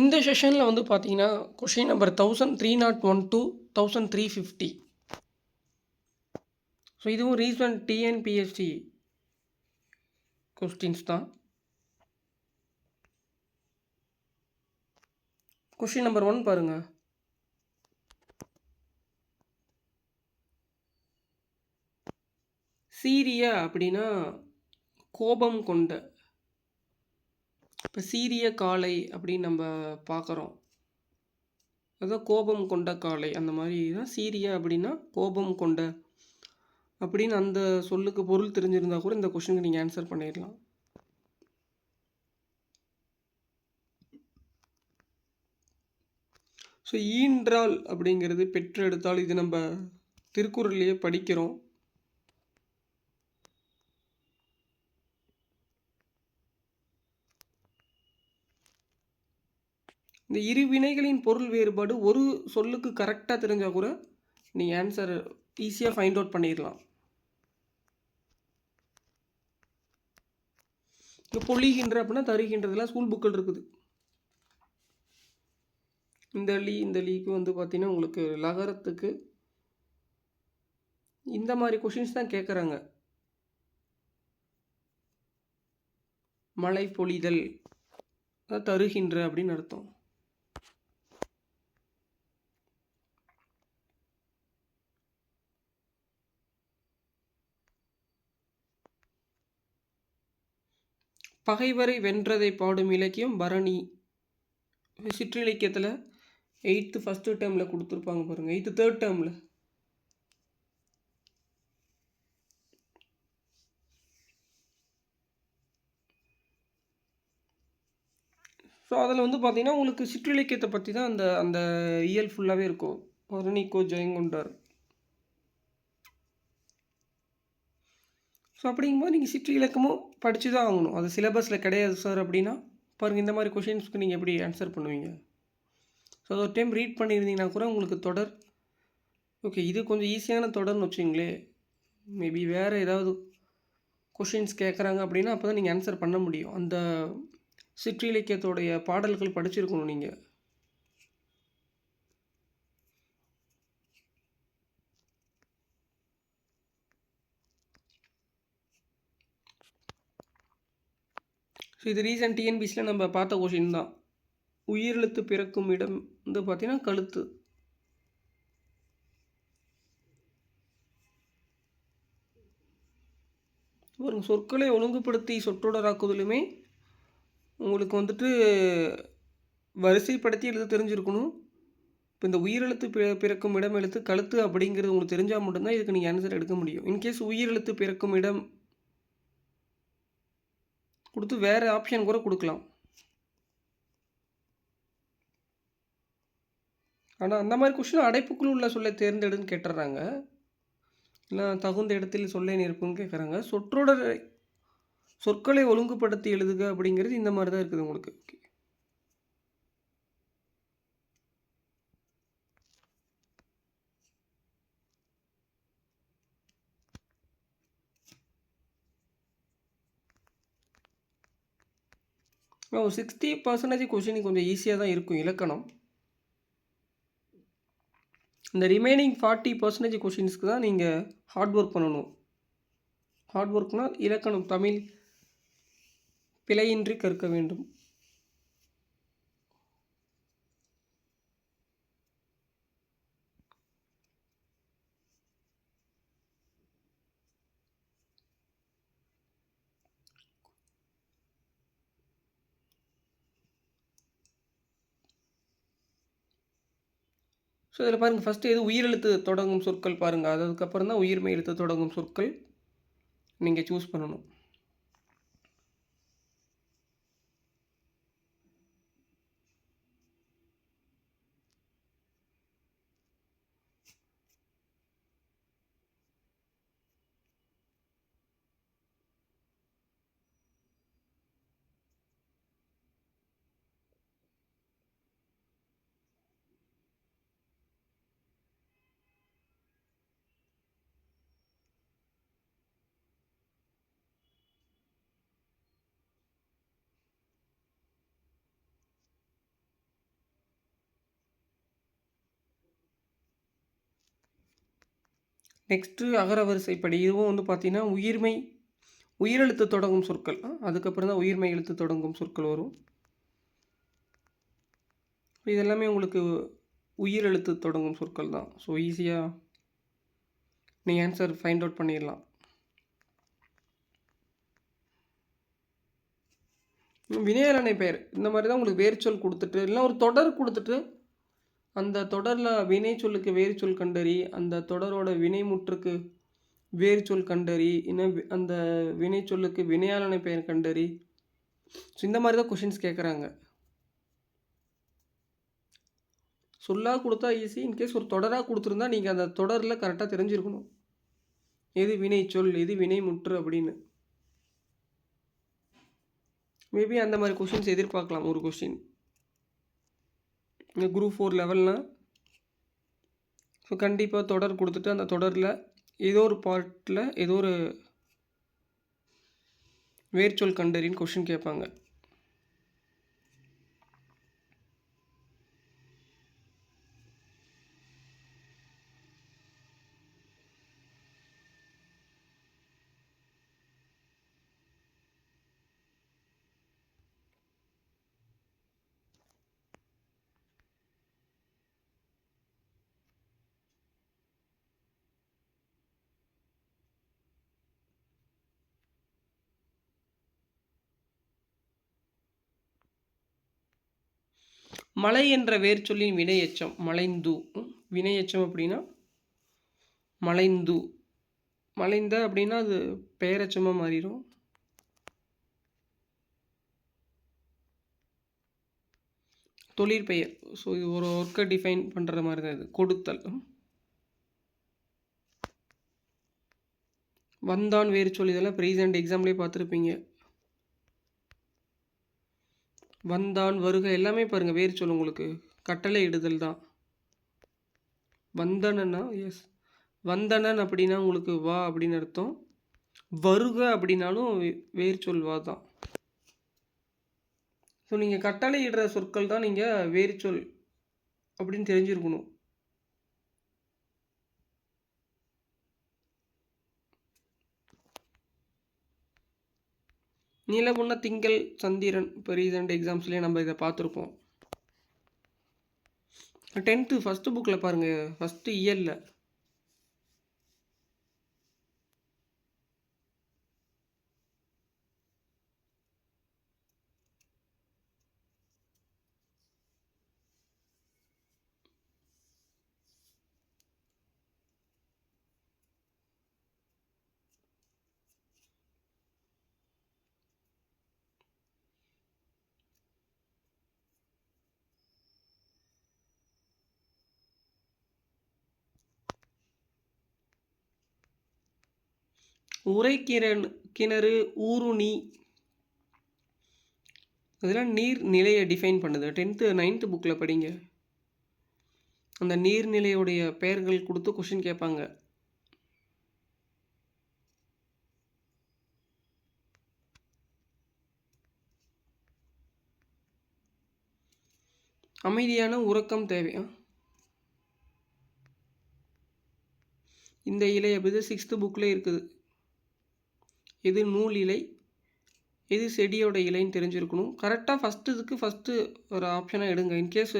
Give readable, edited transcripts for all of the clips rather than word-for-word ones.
இந்த செஷனில் வந்து பார்த்தீங்கன்னா கொஷின் நம்பர் 1301 to 1350. ஸோ இதுவும் ரீசன்ட் டிஎன்பிஎஸ்சி கொஸ்டின்ஸ் தான். கொஷின் நம்பர் 1 பாருங்கள். சீரிய அப்படின்னா கோபம் கொண்ட. இப்போ சீரிய காளை அப்படின்னு நம்ம பார்க்குறோம். அதான் கோபம் கொண்ட காளை அந்த மாதிரி தான். சீரிய அப்படின்னா கோபம் கொண்ட அப்படின்னு அந்த சொல்லுக்கு பொருள் தெரிஞ்சிருந்தால் கூட இந்த கொஷினுக்கு நீங்கள் ஆன்சர் பண்ணிடலாம். ஸோ ஈன்றால் அப்படிங்கிறது பெற்றெடுத்தால். இது நம்ம திருக்குறள்லேயே படிக்கிறோம். இந்த இரு வினைகளின் பொருள் வேறுபாடு ஒரு சொல்லுக்கு கரெக்டாக தெரிஞ்சால் கூட நீங்கள் ஆன்சர் ஈஸியாக ஃபைண்ட் அவுட் பண்ணிடலாம். இப்போ பொழிகின்ற அப்படின்னா தருகின்றதுலாம் ஸ்கூல் புக்கில் இருக்குது. இந்த லீக்கு வந்து பார்த்தீங்கன்னா உங்களுக்கு லகரத்துக்கு இந்த மாதிரி கொஷின்ஸ் தான் கேட்குறாங்க. மழை பொழிதல் தருகின்ற அப்படின்னு அர்த்தம். பகைவரை வென்றதை பாடும் இலக்கியம் பரணி. சிற்றிலக்கியத்தில் 8th ஃபஸ்ட்டு டேர்மில் கொடுத்துருப்பாங்க பாருங்கள். 8th தேர்ட் டேர்மில். ஸோ அதில் வந்து பார்த்தீங்கன்னா உங்களுக்கு சிற்றிலக்கியத்தை பற்றி தான் அந்த அந்த இயல் ஃபுல்லாகவே இருக்கும். பரணிக்கோ ஜெயங்கொண்டார். ஸோ அப்படிங்கும்போது நீங்கள் சிற்றிலக்கமும் படித்து தான் ஆகணும். அது சிலபஸில் கிடையாது சார் அப்படின்னா பாருங்கள், இந்த மாதிரி கொஷின்ஸ்க்கு நீங்கள் எப்படி ஆன்சர் பண்ணுவீங்க? ஸோ அது ஒரு டைம் ரீட் பண்ணியிருந்தீங்கன்னா கூட உங்களுக்கு தொடர் ஓகே இது கொஞ்சம் ஈஸியான தொடர்னு வச்சுங்களே. மேபி வேறு ஏதாவது கொஷின்ஸ் கேட்குறாங்க அப்படின்னா அப்போ தான் நீங்கள் ஆன்சர் பண்ண முடியும். அந்த சிற்றிலக்கியத்தோடைய பாடல்கள் படிச்சிருக்கணும் நீங்கள். ஸோ இது ரீசன்ட் டிஎன்பிசியில் நம்ம பார்த்த கொஷின் தான். உயிரெழுத்து பிறக்கும் இடம் வந்து பார்த்தீங்கன்னா கழுத்து. ஒரு சொற்களை ஒழுங்குபடுத்தி சொற்றொடராக்குதலுமே உங்களுக்கு வந்துட்டு வரிசைப்படுத்தி எழுத தெரிஞ்சிருக்கணும். இப்போ இந்த உயிரெழுத்து பிறக்கும் இடம் எழுத்து கழுத்து அப்படிங்கிறது உங்களுக்கு தெரிஞ்சால் மட்டும்தான் இதுக்கு நீங்கள் ஆன்சர் எடுக்க முடியும். இன்கேஸ் உயிரெழுத்து பிறக்கும் இடம் கொடுத்து வேறு ஆப்ஷன் கூட கொடுக்கலாம். ஆனால் அந்த மாதிரி கொஸ்டின் அடைப்புக்குள் உள்ள சொல்லை தேர்ந்தெடுன்னு கேட்டுடுறாங்க. இல்லை தகுந்த இடத்தில் சொல்லை நிற்புன்னு கேட்குறாங்க. சொற்களை ஒழுங்குபடுத்தி எழுதுக அப்படிங்கிறது இந்த மாதிரி தான் இருக்குது உங்களுக்கு. ஓகே 60% கொஷின் கொஞ்சம் ஈஸியாக தான் இருக்கும் இலக்கணம். இந்த ரிமைனிங் 40% கொஷின்ஸ்க்கு தான் நீங்கள் ஹார்ட் ஒர்க் பண்ணணும். ஹார்ட் ஒர்க்னால் இலக்கணம் தமிழ் பிழையின்றி கற்க வேண்டும். ஸோ இதில் பாருங்கள், ஃபஸ்ட்டு எது உயிரெழுத்து தொடங்கும் சொற்கள் பாருங்கள். அதுக்கப்புறம் தான் உயிர்மெய் எழுத்து தொடங்கும் சொற்கள் நீங்கள் சூஸ் பண்ணணும். நெக்ஸ்ட்டு அகரவரிசைப்படி இதுவும் வந்து பார்த்தீங்கன்னா உயிரெழுத்து தொடங்கும் சொற்கள். அதுக்கப்புறம் தான் உயிர்மெய் எழுத்து தொடங்கும் சொற்கள் வரும். இது எல்லாமே உங்களுக்கு உயிரெழுத்து தொடங்கும் சொற்கள் தான். ஸோ ஈஸியாக நீங்கள் ஆன்சர் ஃபைண்ட் அவுட் பண்ணிடலாம். வினையாளனை பெயர் இந்த மாதிரி தான் உங்களுக்கு வேர்ச்சொல் கொடுத்துட்டு இல்லை ஒரு தொடர் கொடுத்துட்டு அந்த தொடரில் வினை சொல்லுக்கு வேறு சொல் கண்டறி, அந்த தொடரோட வினைமுற்றுக்கு வேறு சொல் கண்டறி, இன்னும் அந்த வினை சொல்லுக்கு வினையாளனை பெயர் கண்டறி. ஸோ இந்த மாதிரி தான் கொஷின்ஸ் கேட்குறாங்க. சொல்லாக கொடுத்தா ஈஸி. இன்கேஸ் ஒரு தொடராக கொடுத்துருந்தா நீங்கள் அந்த தொடரில் கரெக்டாக தெரிஞ்சிருக்கணும், எது வினை சொல் எது வினை முற்று அப்படின்னு. மேபி அந்த மாதிரி கொஷின்ஸ் எதிர்பார்க்கலாம். ஒரு கொஷின் இந்த குரூப் 4 லெவல்னால் ஸோ கண்டிப்பாக தொடர் கொடுத்துட்டு அந்த தொடரில் ஏதோ ஒரு பார்ட்டில் ஏதோ ஒரு வேர்ச்சொல் கண்டறின்னு கொஷின் கேட்பாங்க. மலை என்ற வேர்ச்சொல்லின் வினையெச்சம் மலைந்து. வினையெச்சம் அப்படின்னா மலைந்து. மலைந்த அப்படின்னா அது பெயரெச்சமாக மாறிடும். தொழிற்பெயர். ஸோ இது ஒரு ஒர்க்கை டிஃபைன் பண்ணுற மாதிரி தான். இது கொடுத்தல். வந்தான் வேர்ச்சொல் இதெல்லாம் ப்ரீசென்ட் எக்ஸாம்லேயே பார்த்துருப்பீங்க. வந்தான் வருக எல்லாமே பாருங்கள் வேர்ச்சொல் உங்களுக்கு கட்டளை இடுதல் தான். வந்தனன்னா எஸ் வந்தனன் அப்படின்னா உங்களுக்கு வா அப்படின்னு அர்த்தம். வருக அப்படின்னாலும் வேர்ச்சொல் வா தான். ஸோ நீங்கள் கட்டளை இடுற சொற்கள் தான் நீங்கள் வேர்ச்சொல் அப்படின்னு தெரிஞ்சிருக்கணும். நிலவுன்னா திங்கள் சந்திரன். இப்போ ரீசெண்ட் எக்ஸாம்ஸ்லேயே நம்ம இதை பார்த்துருப்போம். 10th ஃபஸ்ட்டு புக்கில் பாருங்கள், ஃபஸ்ட்டு இயரில் கிணறு ஊருணி அதெல்லாம் நீர் நிலையை டிஃபைன் பண்ணுது. 10th 9th புக்கில் படிங்க. அந்த நீர்நிலையுடைய பெயர்கள் கொடுத்து கொஷின் கேட்பாங்க. அமைதியான உறக்கம் தேவை. இந்த இலை அப்படி 6th புக்கில் இருக்குது. எது நூல் இலை எது செடியோட இலைன்னு தெரிஞ்சிருக்கணும். கரெக்டாக ஃபஸ்ட்டு ஒரு ஆப்ஷனாக எடுங்க. இன்கேஸ்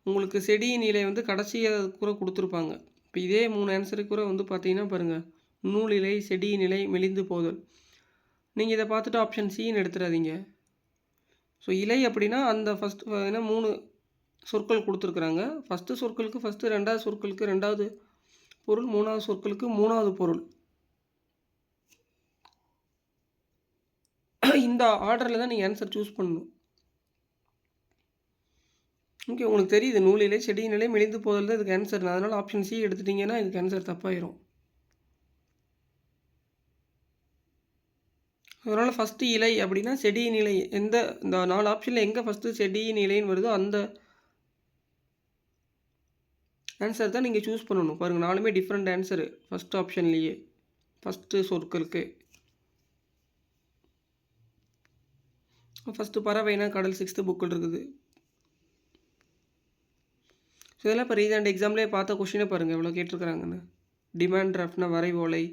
உங்களுக்கு செடியின் இலை வந்து கடைசியாக கூட கொடுத்துருப்பாங்க. இப்போ இதே 3 ஆன்சருக்கு கூட வந்து பார்த்தீங்கன்னா பாருங்கள், நூல் இலை செடியின் இலை மெலிந்து போதல். நீங்கள் இதை பார்த்துட்டு ஆப்ஷன் சின்னு எடுத்துடாதீங்க. ஸோ இலை அப்படின்னா அந்த ஃபஸ்ட்டு ஏன்னா 3 சொற்கள் கொடுத்துருக்குறாங்க. ஃபஸ்ட்டு சொற்களுக்கு ஃபஸ்ட்டு, ரெண்டாவது சொற்களுக்கு ரெண்டாவது பொருள், மூணாவது சொற்களுக்கு மூணாவது பொருள். இந்த ஆர்டரில் தான் நீங்கள் ஆன்சர் சூஸ் பண்ணணும். ஓகே, உங்களுக்கு தெரியுது நூலிலே செடியினிலே மெலிந்து போதல் தான் இதுக்கு ஆன்சர். அதனால் ஆப்ஷன் சி எடுத்துட்டிங்கன்னா இதுக்கு ஆன்சர் தப்பாயிரும். அதனால் ஃபஸ்ட்டு இலை அப்படின்னா செடியின் இலை. இந்த 4 ஆப்ஷனில் எங்கே ஃபஸ்ட்டு செடியின் இலைன்னு வருதோ அந்த ஆன்சர் தான் நீங்கள் சூஸ் பண்ணணும். பாருங்கள், 4மே டிஃப்ரெண்ட் ஆன்சரு ஃபஸ்ட் ஆப்ஷன்லேயே. ஃபஸ்ட்டு சொற்களுக்கு ஃபஸ்ட்டு பறவைனா கடல் 6th புக்கில் இருக்குது. ஸோ இதெல்லாம் இப்போ ரீசெண்ட் எக்ஸாம்லேயே பார்த்த கொஷினை பாருங்கள் எவ்வளோ கேட்டிருக்கிறாங்கன்னு. டிமாண்ட் டிராஃப்ட்னா வரைவோலை,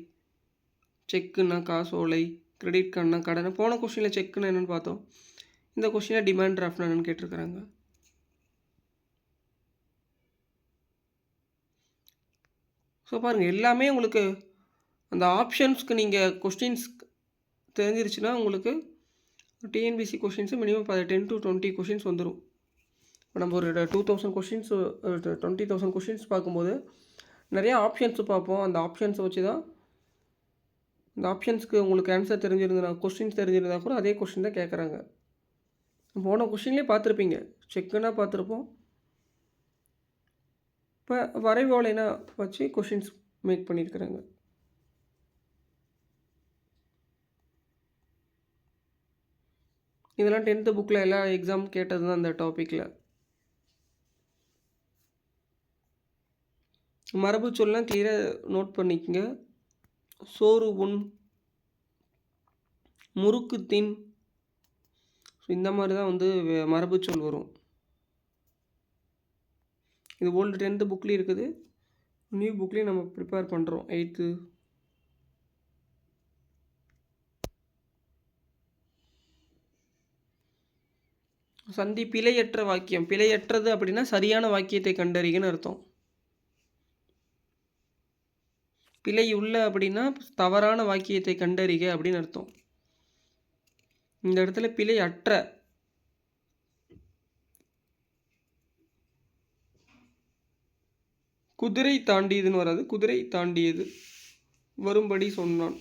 செக்குன்னா காசோலை, கிரெடிட் கார்டுனா கடன். போன கொஸ்டினில் செக்குன்னு என்னென்னு பார்த்தோம். இந்த கொஸ்டினில் டிமாண்ட் டிராஃப்ட்னா என்னென்னு கேட்டிருக்கிறாங்க. ஸோ பாருங்கள், எல்லாமே உங்களுக்கு அந்த ஆப்ஷன்ஸ்க்கு நீங்கள் கொஸ்டின்ஸ் தெரிஞ்சிருச்சுன்னா உங்களுக்கு TNPSC questions minimum 10 to 20 questions வந்துடும். இப்போ நம்ம ஒரு 2000 கொஷின்ஸ் 20,000 கொஷின்ஸ் பார்க்கும்போது நிறையா ஆப்ஷன்ஸு பார்ப்போம். அந்த ஆப்ஷன்ஸை வச்சு தான் இந்த ஆப்ஷன்ஸ்க்கு உங்களுக்கு ஆன்சர் தெரிஞ்சிருந்தா, கொஸ்டின்ஸ் தெரிஞ்சிருந்தா கூட அதே கொஸ்டின் தான் கேட்குறாங்க. போன கொஸ்டின்லேயே பார்த்துருப்பீங்க, செக்குன்னா பார்த்துருப்போம். இப்போ வரைவோலைனா வச்சு கொஷின்ஸ் மேக் பண்ணியிருக்கிறாங்க. இதெல்லாம் 10th புக்கில் எல்லா எக்ஸாம் கேட்டது தான் அந்த டாப்பிக்கில். மரபு சொல்லலாம் கிளியராக நோட் பண்ணிக்கங்க. சோறு உண், முறுக்கு தின், இந்த மாதிரி தான் வந்து மரபு சொல் வரும். இது ஓல்டு 10th புக்லேயும் இருக்குது, நியூ புக்லேயும் நம்ம ப்ரிப்பேர் பண்ணுறோம் 8th. சந்தி பிழையற்ற வாக்கியம். பிழையற்றது அப்படின்னா சரியான வாக்கியத்தை கண்டறிகன்னு அர்த்தம். பிழை உள்ள அப்படின்னா தவறான வாக்கியத்தை கண்டறிக அப்படின்னு அர்த்தம். இந்த இடத்துல பிழை அற்ற, குதிரை தாண்டியதுன்னு வராது, குதிரை தாண்டியது வரும்படி சொன்னான்.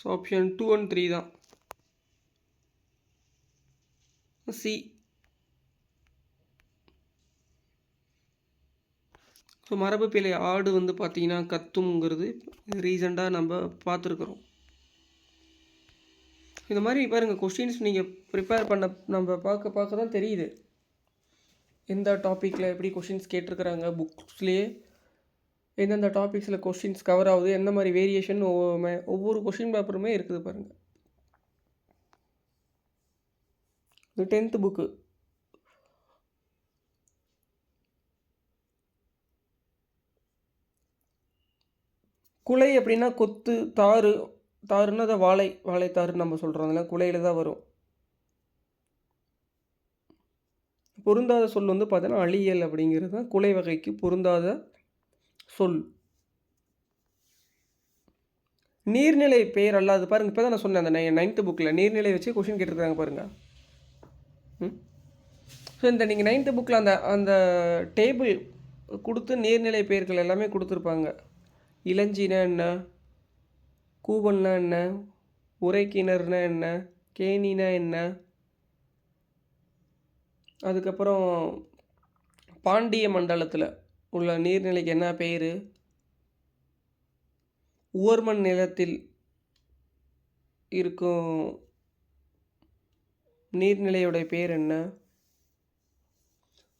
ஸோ ஆப்ஷன் 2 and 3 தான். சி. ஸோ மரபு பிழை ஆடு வந்து பார்த்தீங்கன்னா கத்துங்கிறது ரீசெண்டாக நம்ம பார்த்துருக்குறோம். இந்த மாதிரி பாருங்கள், கொஸ்டின்ஸ் நீங்கள் ப்ரிப்பேர் பண்ண நம்ம பார்க்க தான் தெரியுது எந்த டாப்பிக்கில் எப்படி கொஷின்ஸ் கேட்டிருக்கிறாங்க. புக்ஸ்லேயே எந்தெந்த டாபிக்ஸில் கொஷின்ஸ் கவர் ஆகுது, எந்த மாதிரி வேரியேஷன் ஒவ்வொரு கொஷின் பேப்பருமே இருக்குது பாருங்கள். இது 10th புக்கு. குலை அப்படின்னா கொத்து, தாறு, தாருன்னா அதை வாழைத்தாருன்னு நம்ம சொல்கிறோம். அதெல்லாம் குலையில் தான் வரும். பொருந்தாத சொல் வந்து பார்த்தோன்னா அழியல் அப்படிங்கிறது தான் குலை வகைக்கு பொருந்தாத சொல். நீர்நிலை பெயர் அல்லாது பாருங்கள். இப்போ தான் நான் சொன்னேன், அந்த 9th புக்கில் நீர்நிலை வச்சு கொஷின் கேட்டிருக்காங்க பாருங்கள். ஸோ இந்த நீங்கள் 9th புக்கில் அந்த டேபிள் கொடுத்து நீர்நிலை பெயர்கள் எல்லாமே கொடுத்துருப்பாங்க. இளஞ்சினா என்ன, கூவன்னா என்ன, உரைக்கிணறுனா என்ன, கேணினா என்ன, அதுக்கப்புறம் பாண்டிய மண்டலத்தில் உள்ள நீர்நிலைக்கு என்ன பெயர், உவர்மண் நிலத்தில் இருக்கும் நீர்நிலையோடைய பேர் என்ன,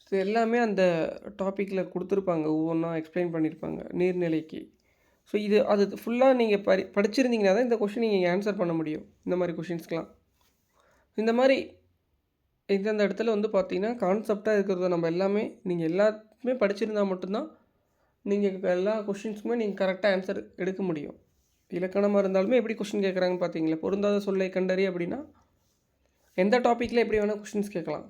ஸோ எல்லாமே அந்த டாப்பிக்கில் கொடுத்துருப்பாங்க. ஒவ்வொன்றா எக்ஸ்பிளைன் பண்ணியிருப்பாங்க நீர்நிலைக்கு. ஸோ அது ஃபுல்லாக நீங்கள் படிச்சிருந்தீங்கன்னா தான் இந்த கொஷின் நீங்கள் ஆன்சர் பண்ண முடியும். இந்த மாதிரி கொஷின்ஸ்க்கெலாம் இந்த மாதிரி இந்தந்த இடத்துல வந்து பார்த்திங்கன்னா கான்செப்டாக இருக்கிறத நம்ம எல்லாமே நீங்கள் எல்லாத்துமே படிச்சிருந்தால் மட்டும்தான் நீங்கள் எல்லா கொஷின்ஸுக்குமே நீங்கள் கரெக்டாக ஆன்சர் எடுக்க முடியும். இலக்கணமாக இருந்தாலுமே எப்படி கொஷின் கேட்குறாங்கன்னு பார்த்தீங்களா, பொருந்தாத சொல்லை கண்டறி அப்படின்னா எந்த டாப்பிக்கில் எப்படி வேணால் கொஷின்ஸ் கேட்கலாம்.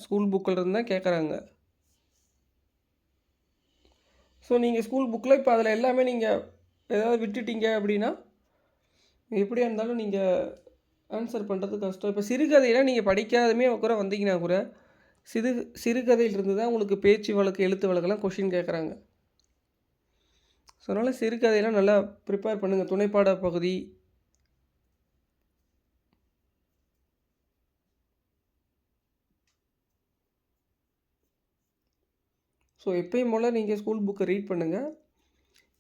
ஸ்கூல் புக்கில் இருந்தால் கேட்குறாங்க. ஸோ நீங்கள் ஸ்கூல் புக்கில் இப்போ அதில் எல்லாமே நீங்கள் ஏதாவது விட்டுட்டீங்க அப்படின்னா எப்படியா இருந்தாலும் நீங்கள் ஆன்சர் பண்ணுறது கஷ்டம். இப்போ சிறுகதையெல்லாம் நீங்கள் படிக்காதமே கூட வந்தீங்கன்னா கூட சிறுகதையிலிருந்து தான் உங்களுக்கு பேச்சு வழக்கு, எழுத்து வழக்கெல்லாம் கொஷின் கேட்குறாங்க. ஸோ அதனால் சிறுகதையெல்லாம் நல்லா ப்ரிப்பேர் பண்ணுங்கள். துணைப்பாட பகுதி, ஸோ எப்பயும் போல் நீங்கள் ஸ்கூல் புக்கை ரீட் பண்ணுங்கள்.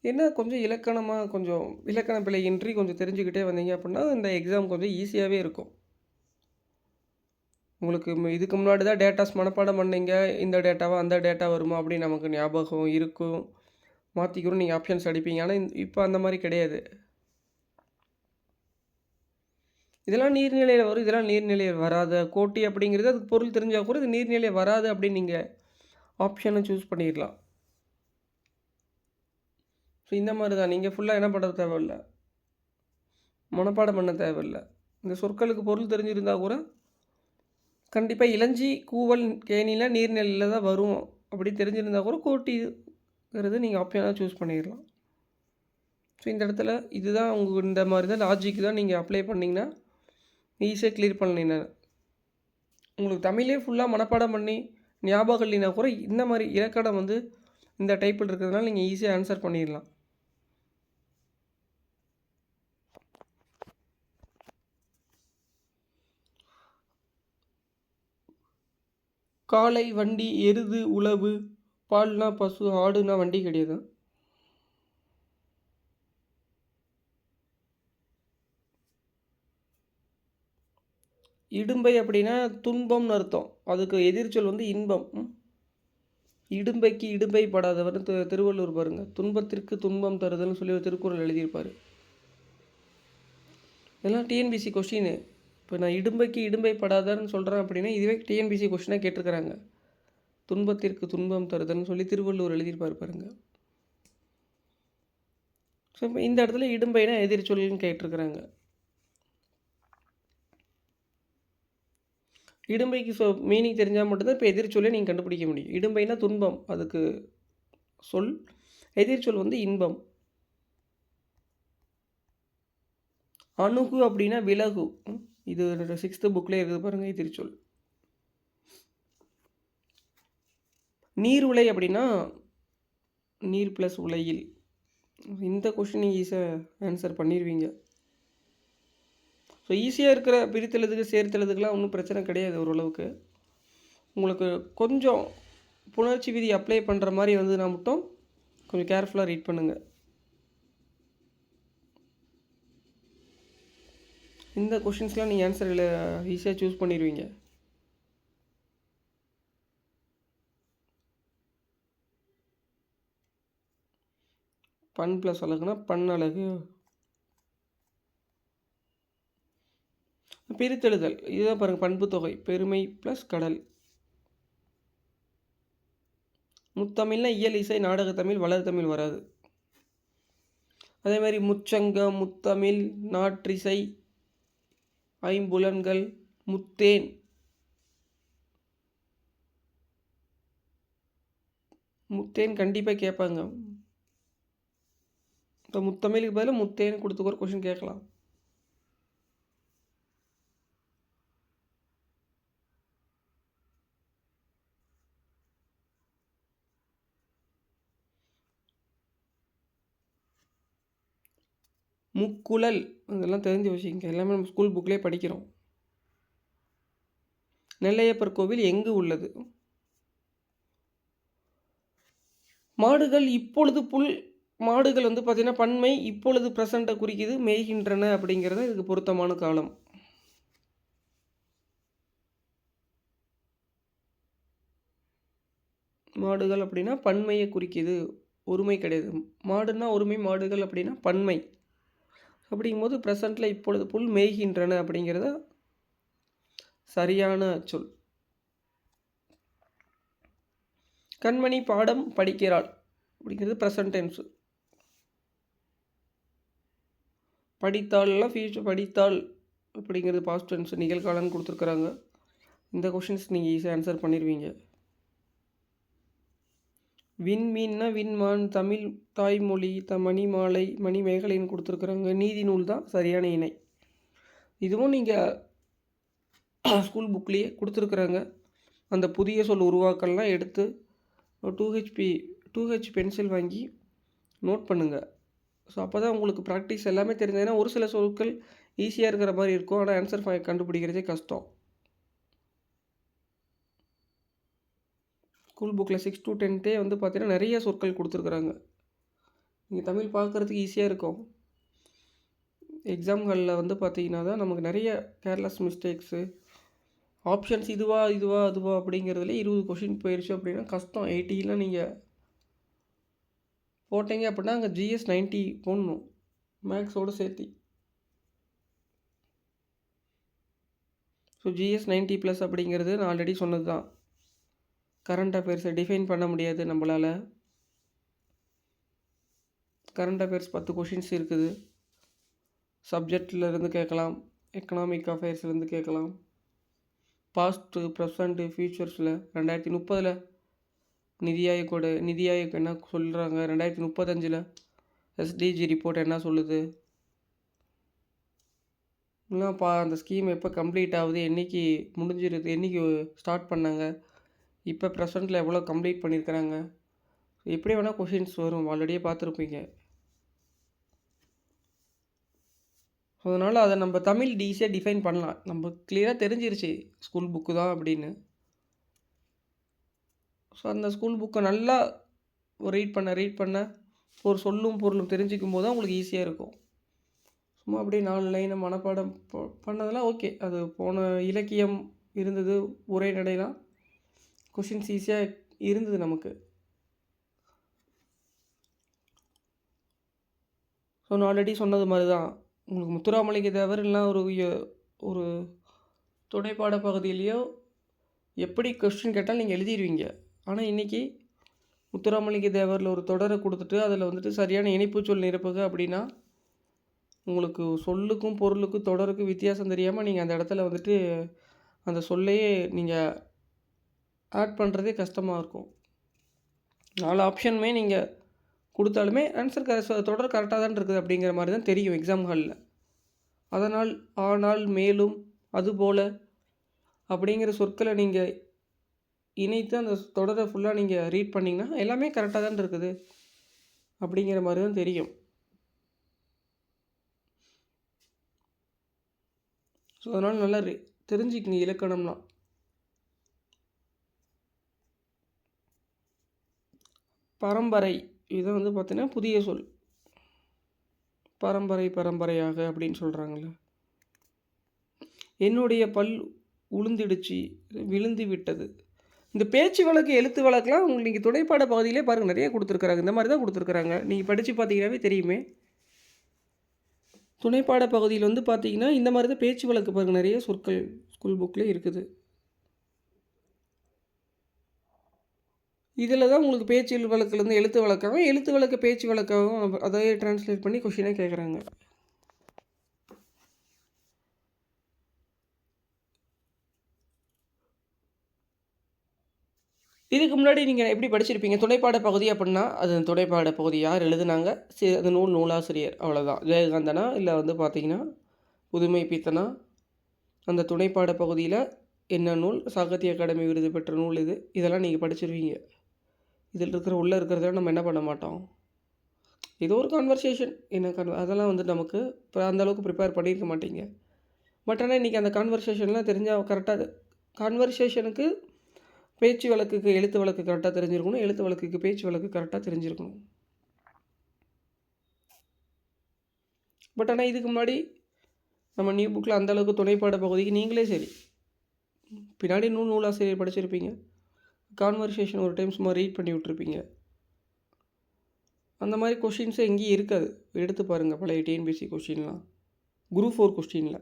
என்ன கொஞ்சம் இலக்கணமாக கொஞ்சம் இலக்கண பிழை இன்றி கொஞ்சம் தெரிஞ்சுக்கிட்டே வந்தீங்க அப்படின்னா இந்த எக்ஸாம் கொஞ்சம் ஈஸியாகவே இருக்கும். உங்களுக்கு இதுக்கு முன்னாடி தான் டேட்டாஸ் மனப்பாடம் பண்ணீங்க, இந்த டேட்டாவா அந்த டேட்டா வருமா அப்படின்னு நமக்கு ஞாபகம் இருக்கும், மாற்றிக்கிறோம், நீங்கள் ஆப்ஷன்ஸ் அடிப்பீங்க. ஆனால் இப்போ அந்த மாதிரி கிடையாது. இதெல்லாம் நீர்நிலையில் வரும், இதெல்லாம் நீர்நிலையில் வராது. கோட்டி அப்படிங்கிறது அதுக்கு பொருள் தெரிஞ்சால் கூட இது நீர்நிலையில் வராது அப்படின்னு நீங்கள் ஆப்ஷனை சூஸ் பண்ணிடலாம். இந்த மாதிரி தான் நீங்கள் ஃபுல்லாக என்ன பண்ண தேவையில்ல, மனப்பாடம் பண்ண தேவையில்லை. இந்த சொற்களுக்கு பொருள் தெரிஞ்சிருந்தால் கூட கண்டிப்பாக இளஞ்சி கூவல் கேணியில் நீர்நிலையில் தான் வரும் அப்படி தெரிஞ்சிருந்தால் கூட கோட்டிங்கிறது நீங்கள் ஆப்ஷனாக சூஸ் பண்ணிடலாம். ஸோ இந்த இடத்துல இதுதான் இந்த மாதிரி தான் லாஜிக் தான் நீங்கள் அப்ளை பண்ணிங்கன்னா ஈஸியாக கிளியர் பண்ணீங்கன்னா. உங்களுக்கு தமிழே ஃபுல்லாக மனப்பாடம் பண்ணி ஞாபகம் இல்லைனா கூட இந்த மாதிரி இலக்கணம் இந்த டைப்பில் இருக்கிறதுனால நீங்கள் ஈஸியாக ஆன்சர் பண்ணிடலாம். காளை, வண்டி, எருது, உழவு, பால்னா பசு, ஆடுனா வண்டி கிடையாது. இடும்பை அப்படின்னா துன்பம்னு அர்த்தம். அதுக்கு எதிர்ச்சொல் இன்பம். இடும்பைக்கு இடும்பை படாதவர் திருவள்ளுவர் பாருங்கள், துன்பத்திற்கு துன்பம் தருதல்னு சொல்லி ஒரு திருக்குறள் எழுதியிருப்பார். இதெல்லாம் டிஎன்பிசி கொஸ்டின். இப்போ நான் இடும்பைக்கு இடும்பை படாதன்னு சொல்கிறேன் அப்படின்னா இதுவே டிஎன்பிசி கொஸ்டினாக கேட்டிருக்கிறாங்க. துன்பத்திற்கு துன்பம் தருதல்னு சொல்லி திருவள்ளுவர் எழுதியிருப்பார் பாருங்க. ஸோ இந்த இடத்துல இடும்பைனா எதிர்ச்சொல்னு கேட்டிருக்கிறாங்க. இடும்பைக்கு மீனிங் தெரிஞ்சால் மட்டும்தான் இப்போ எதிர்ச்சொல்லை நீங்கள் கண்டுபிடிக்க முடியும். இடும்பைனா துன்பம், அதுக்கு சொல். எதிர்ச்சொல் இன்பம். அணுகு அப்படின்னா விலகு. இது 6th புக்கில் இருக்குது பாருங்கள் எதிர்ச்சொல். நீர் உலை அப்படின்னா நீர் ப்ளஸ் உலையில். இந்த கொஸ்டின் ஈஸியாக ஆன்சர் பண்ணிடுவீங்க. ஸோ ஈஸியாக இருக்கிற பிரித்தெழுதுக்கு சேர்த்தெழுதுக்கெலாம் ஒன்றும் பிரச்சனை கிடையாது. ஓரளவுக்கு உங்களுக்கு கொஞ்சம் புணர்ச்சி விதி அப்ளை பண்ணுற மாதிரி நான் மட்டும் கொஞ்சம் கேர்ஃபுல்லாக ரீட் பண்ணுங்கள். இந்த கொஷின்ஸ்லாம் நீங்கள் ஆன்சர் ஈஸியாக சூஸ் பண்ணிடுவீங்க. பண் ப்ளஸ் அழகுனா பண் அழகு. பிரித்தெழுதல் இதுதான் பாருங்கள், பண்பு தொகை. பெருமை ப்ளஸ் கடல். முத்தமிழ்னா இயல், இசை, நாடகத்தமிழ், வளர் தமிழ் வராது. அதே மாதிரி முச்சங்கம், முத்தமிழ், நாற்றிசை, ஐம்புலன்கள், முத்தேன், முத்தேன் கண்டிப்பாக கேட்பாங்க. இப்போ முத்தமிழுக்கு பதிலாக முத்தேன் கொடுத்து ஒரு கொஷின் கேட்கலாம். முக்குழல் இதெல்லாம் தெரிஞ்சு வச்சுக்கோங்க. எல்லாமே நம்ம ஸ்கூல் புக்லேயே படிக்கிறோம். நெல்லையப்பர் கோவில் எங்கு உள்ளது? மாடுகள் இப்பொழுது புல். மாடுகள் பார்த்தீங்கன்னா பன்மை, இப்பொழுது ப்ரெசண்ட்டை குறிக்குது. மேய்கின்றன அப்படிங்கிறது இதுக்கு பொருத்தமான காலம். மாடுகள் அப்படின்னா பன்மையை குறிக்குது, ஒருமை கிடையாது. மாடுன்னா ஒருமை, மாடுகள் அப்படின்னா பன்மை. அப்படிங்கும்போது ப்ரெசண்ட்டில் இப்பொழுது புல் மேய்கின்றன அப்படிங்கிறத சரியான சொல். கண்மணி பாடம் படிக்கிறாள் அப்படிங்கிறது ப்ரெசன்ட் டென்ஸு. படித்தாள்லாம் ஃபியூச்சர், படித்தாள் அப்படிங்கிறது பாஸ்ட் டென்ஸ், நிகழ்காலம்னு கொடுத்துருக்குறாங்க. இந்த கொஷின்ஸ் நீங்கள் ஈஸியாக ஆன்சர் பண்ணிடுவீங்க. விண்மீன்னா விண்மான், தமிழ் தாய்மொழி, மணிமாலை, மணிமேகலைன்னு கொடுத்துருக்குறாங்க. நீதி நூல் தான் சரியான இணை. இதுவும் நீங்கள் ஸ்கூல் புக்லேயே கொடுத்துருக்குறாங்க. அந்த புதிய சொல் உருவாக்கள்லாம் எடுத்து 2H பென்சில் வாங்கி நோட் பண்ணுங்கள். ஸோ அப்போ தான் உங்களுக்கு ப்ராக்டிஸ் எல்லாமே தெரிஞ்சதுன்னா ஒரு சில சொற்கள் ஈஸியாக இருக்கிற மாதிரி இருக்கும், ஆனால் ஆன்சர் கண்டுபிடிக்கிறதே கஷ்டம். ஸ்கூல் புக்கில் 6 to 10 பார்த்தீங்கன்னா நிறைய சொற்கள் கொடுத்துருக்குறாங்க. நீங்கள் தமிழ் பார்க்குறதுக்கு ஈஸியாக இருக்கும். எக்ஸாம்களில் பார்த்தீங்கன்னா தான் நமக்கு நிறைய கேர்லெஸ் மிஸ்டேக்ஸு, ஆப்ஷன்ஸ் இதுவா அதுவா அப்படிங்கிறதுல 20 கொஷின் போயிடுச்சு அப்படின்னா கஷ்டம். 80லாம் நீங்கள் போட்டிங்க அப்படின்னா அங்கே GS 90 போடணும், மேக்ஸோடு சேர்த்தி. ஸோ GS 90+ அப்படிங்கிறது நான் ஆல்ரெடி சொன்னது தான். கரண்ட் அஃபேர்ஸை டிஃபைன் பண்ண முடியாது நம்மளால். கரண்ட் அஃபேர்ஸ் 10 கொஷின்ஸ் இருக்குது. சப்ஜெக்டில் இருந்து கேட்கலாம், எக்கனாமிக் அஃபேர்ஸ்லேருந்து கேட்கலாம். பாஸ்ட்டு, ப்ரெசண்ட்டு, ஃப்யூச்சர்ஸில் 2030 நிதி ஆயோக் என்ன சொல்கிறாங்க, 2035 எஸ்டிஜி ரிப்போர்ட் என்ன சொல்லுது, இல்லைப்பா அந்த ஸ்கீம் எப்போ கம்ப்ளீட் ஆகுது, என்றைக்கு முடிஞ்சிருது, என்றைக்கு ஸ்டார்ட் பண்ணாங்க, இப்போ ப்ரெசண்ட்டில் எவ்வளோ கம்ப்ளீட் பண்ணியிருக்கிறாங்க, எப்படி வேணால் கொஷின்ஸ் வரும், ஆல்ரெடியே பார்த்துருப்பீங்க. ஸோ அதனால் அதை நம்ம தமிழ் ஈஸியாக டிஃபைன் பண்ணலாம். நம்ம கிளியராக தெரிஞ்சிருச்சு ஸ்கூல் புக்கு தான் அப்படின்னு. ஸோ அந்த ஸ்கூல் புக்கை நல்லா ரீட் பண்ண ஒரு சொல்லும் பொருளும் தெரிஞ்சிக்கும் போது தான் உங்களுக்கு ஈஸியாக இருக்கும். சும்மா அப்படியே 4 லைனை மனப்பாடம் பண்ணதெல்லாம் ஓகே, அது போன இலக்கியம் இருந்தது, உரைநடைலாம் கொஷின்ஸ் ஈஸியாக இருந்தது நமக்கு. ஸோ நான் ஆல்ரெடி சொன்னது மாதிரி தான், உங்களுக்கு முத்துராமலிங்க தேவர் இல்லைனா ஒரு துணைப்பாட பகுதியிலையோ எப்படி கொஸ்டின் கேட்டாலும் நீங்கள் எழுதிடுவீங்க. ஆனால் இன்றைக்கி முத்துராமலிங்க தேவரில் ஒரு தொடரை கொடுத்துட்டு அதில் வந்துட்டு சரியான இணைப்புச்சொல் நிரப்புக அப்படின்னா உங்களுக்கு சொல்லுக்கும் பொருளுக்கும் தொடருக்கும் வித்தியாசம் தெரியாமல் நீங்கள் அந்த இடத்துல வந்துட்டு அந்த சொல்லையே நீங்கள் ஆட் பண்ணுறதே கஷ்டமாக இருக்கும். 4 ஆப்ஷனுமே நீங்கள் கொடுத்தாலுமே ஆன்சர் தொடர் கரெக்டாக தான் இருக்குது அப்படிங்கிற மாதிரி தான் தெரியும் எக்ஸாம் ஹாலில். அதனால் ஆனால், மேலும், அதுபோல் அப்படிங்கிற சொற்களை நீங்கள் இணைத்து அந்த தொடரை ஃபுல்லாக நீங்கள் ரீட் பண்ணிங்கன்னா எல்லாமே கரெக்டாக தான் இருக்குது அப்படிங்கிற மாதிரி தான் தெரியும். ஸோ அதனால் நல்லா தெரிஞ்சுக்கங்க இலக்கணம்லாம். பரம்பரை இதை வந்து பார்த்தீங்கன்னா புதிய சொல், பரம்பரையாக அப்படின்னு சொல்கிறாங்கள்ல. என்னுடைய பல் உளுந்திடுச்சு, விழுந்து விட்டது. இந்த பேச்சு வழக்கு, எழுத்து வழக்கெலாம் உங்களுக்கு நீங்கள் துணைப்பாட பகுதியிலே பாருங்கள் நிறைய கொடுத்துருக்குறாங்க. இந்த மாதிரி தான் கொடுத்துருக்குறாங்க, நீங்கள் படித்து பார்த்தீங்கன்னாவே தெரியுமே. துணைப்பாட பகுதியில் வந்து பார்த்தீங்கன்னா இந்த மாதிரி தான் பேச்சு வழக்கு பாருங்கள், நிறைய சொற்கள் ஸ்கூல் புக்கில் இருக்குது. இதில் தான் உங்களுக்கு பேச்சு வழக்குலேருந்து எழுத்து வழக்காகவும், எழுத்து வழக்கு பேச்சு வழக்காகவும் அதையே டிரான்ஸ்லேட் பண்ணி கொஷினாக கேட்குறாங்க. இதுக்கு முன்னாடி நீங்கள் எப்படி படிச்சிருப்பீங்க, துணைப்பாட பகுதி அப்படின்னா அது துணைப்பாட பகுதி யார் எழுதுனாங்க, அந்த நூலாசிரியர், அவ்வளோதான். ஜெயகாந்தனா இல்லை வந்து பார்த்திங்கன்னா புதுமை பித்தனா. அந்த துணைப்பாட பகுதியில் என்ன நூல், சாகித்ய அகாடமி விருது பெற்ற நூல் இதெல்லாம் நீங்கள் படிச்சிருவீங்க. இதில் உள்ளே இருக்கிறதெல்லாம் நம்ம என்ன பண்ண மாட்டோம், ஏதோ ஒரு கான்வர்சேஷன் என்ன அதெல்லாம் வந்து நமக்கு இப்போ அந்தளவுக்கு ப்ரிப்பேர் பண்ணியிருக்க மாட்டீங்க. பட் ஆனால் இன்றைக்கி அந்த கான்வர்சேஷன்லாம் தெரிஞ்சால் கரெக்டாக, கான்வர்சேஷனுக்கு பேச்சு வழக்குக்கு எழுத்து வழக்கு கரெக்டாக தெரிஞ்சிருக்கணும், எழுத்து வழக்குக்கு பேச்சு வழக்கு கரெக்டாக தெரிஞ்சிருக்கணும். பட் ஆனால் இதுக்கு முன்னாடி நம்ம நியூ புக்கில் அந்தளவுக்கு துணைப்பாட பகுதிக்கு நீங்களே சரி பின்னாடி நூலாசிரியர் படிச்சிருப்பீங்க, கான்வர்சேஷன் ஒரு டைம் சும்மா ரீட் பண்ணி விட்ருப்பீங்க. அந்த மாதிரி கொஷின்ஸே எங்கேயும் இருக்காது. எடுத்து பாருங்கள் பழைய டிஎன்பிஎஸ்சி கொஷின்லாம், குரூப் 4 கொஸ்டினில்.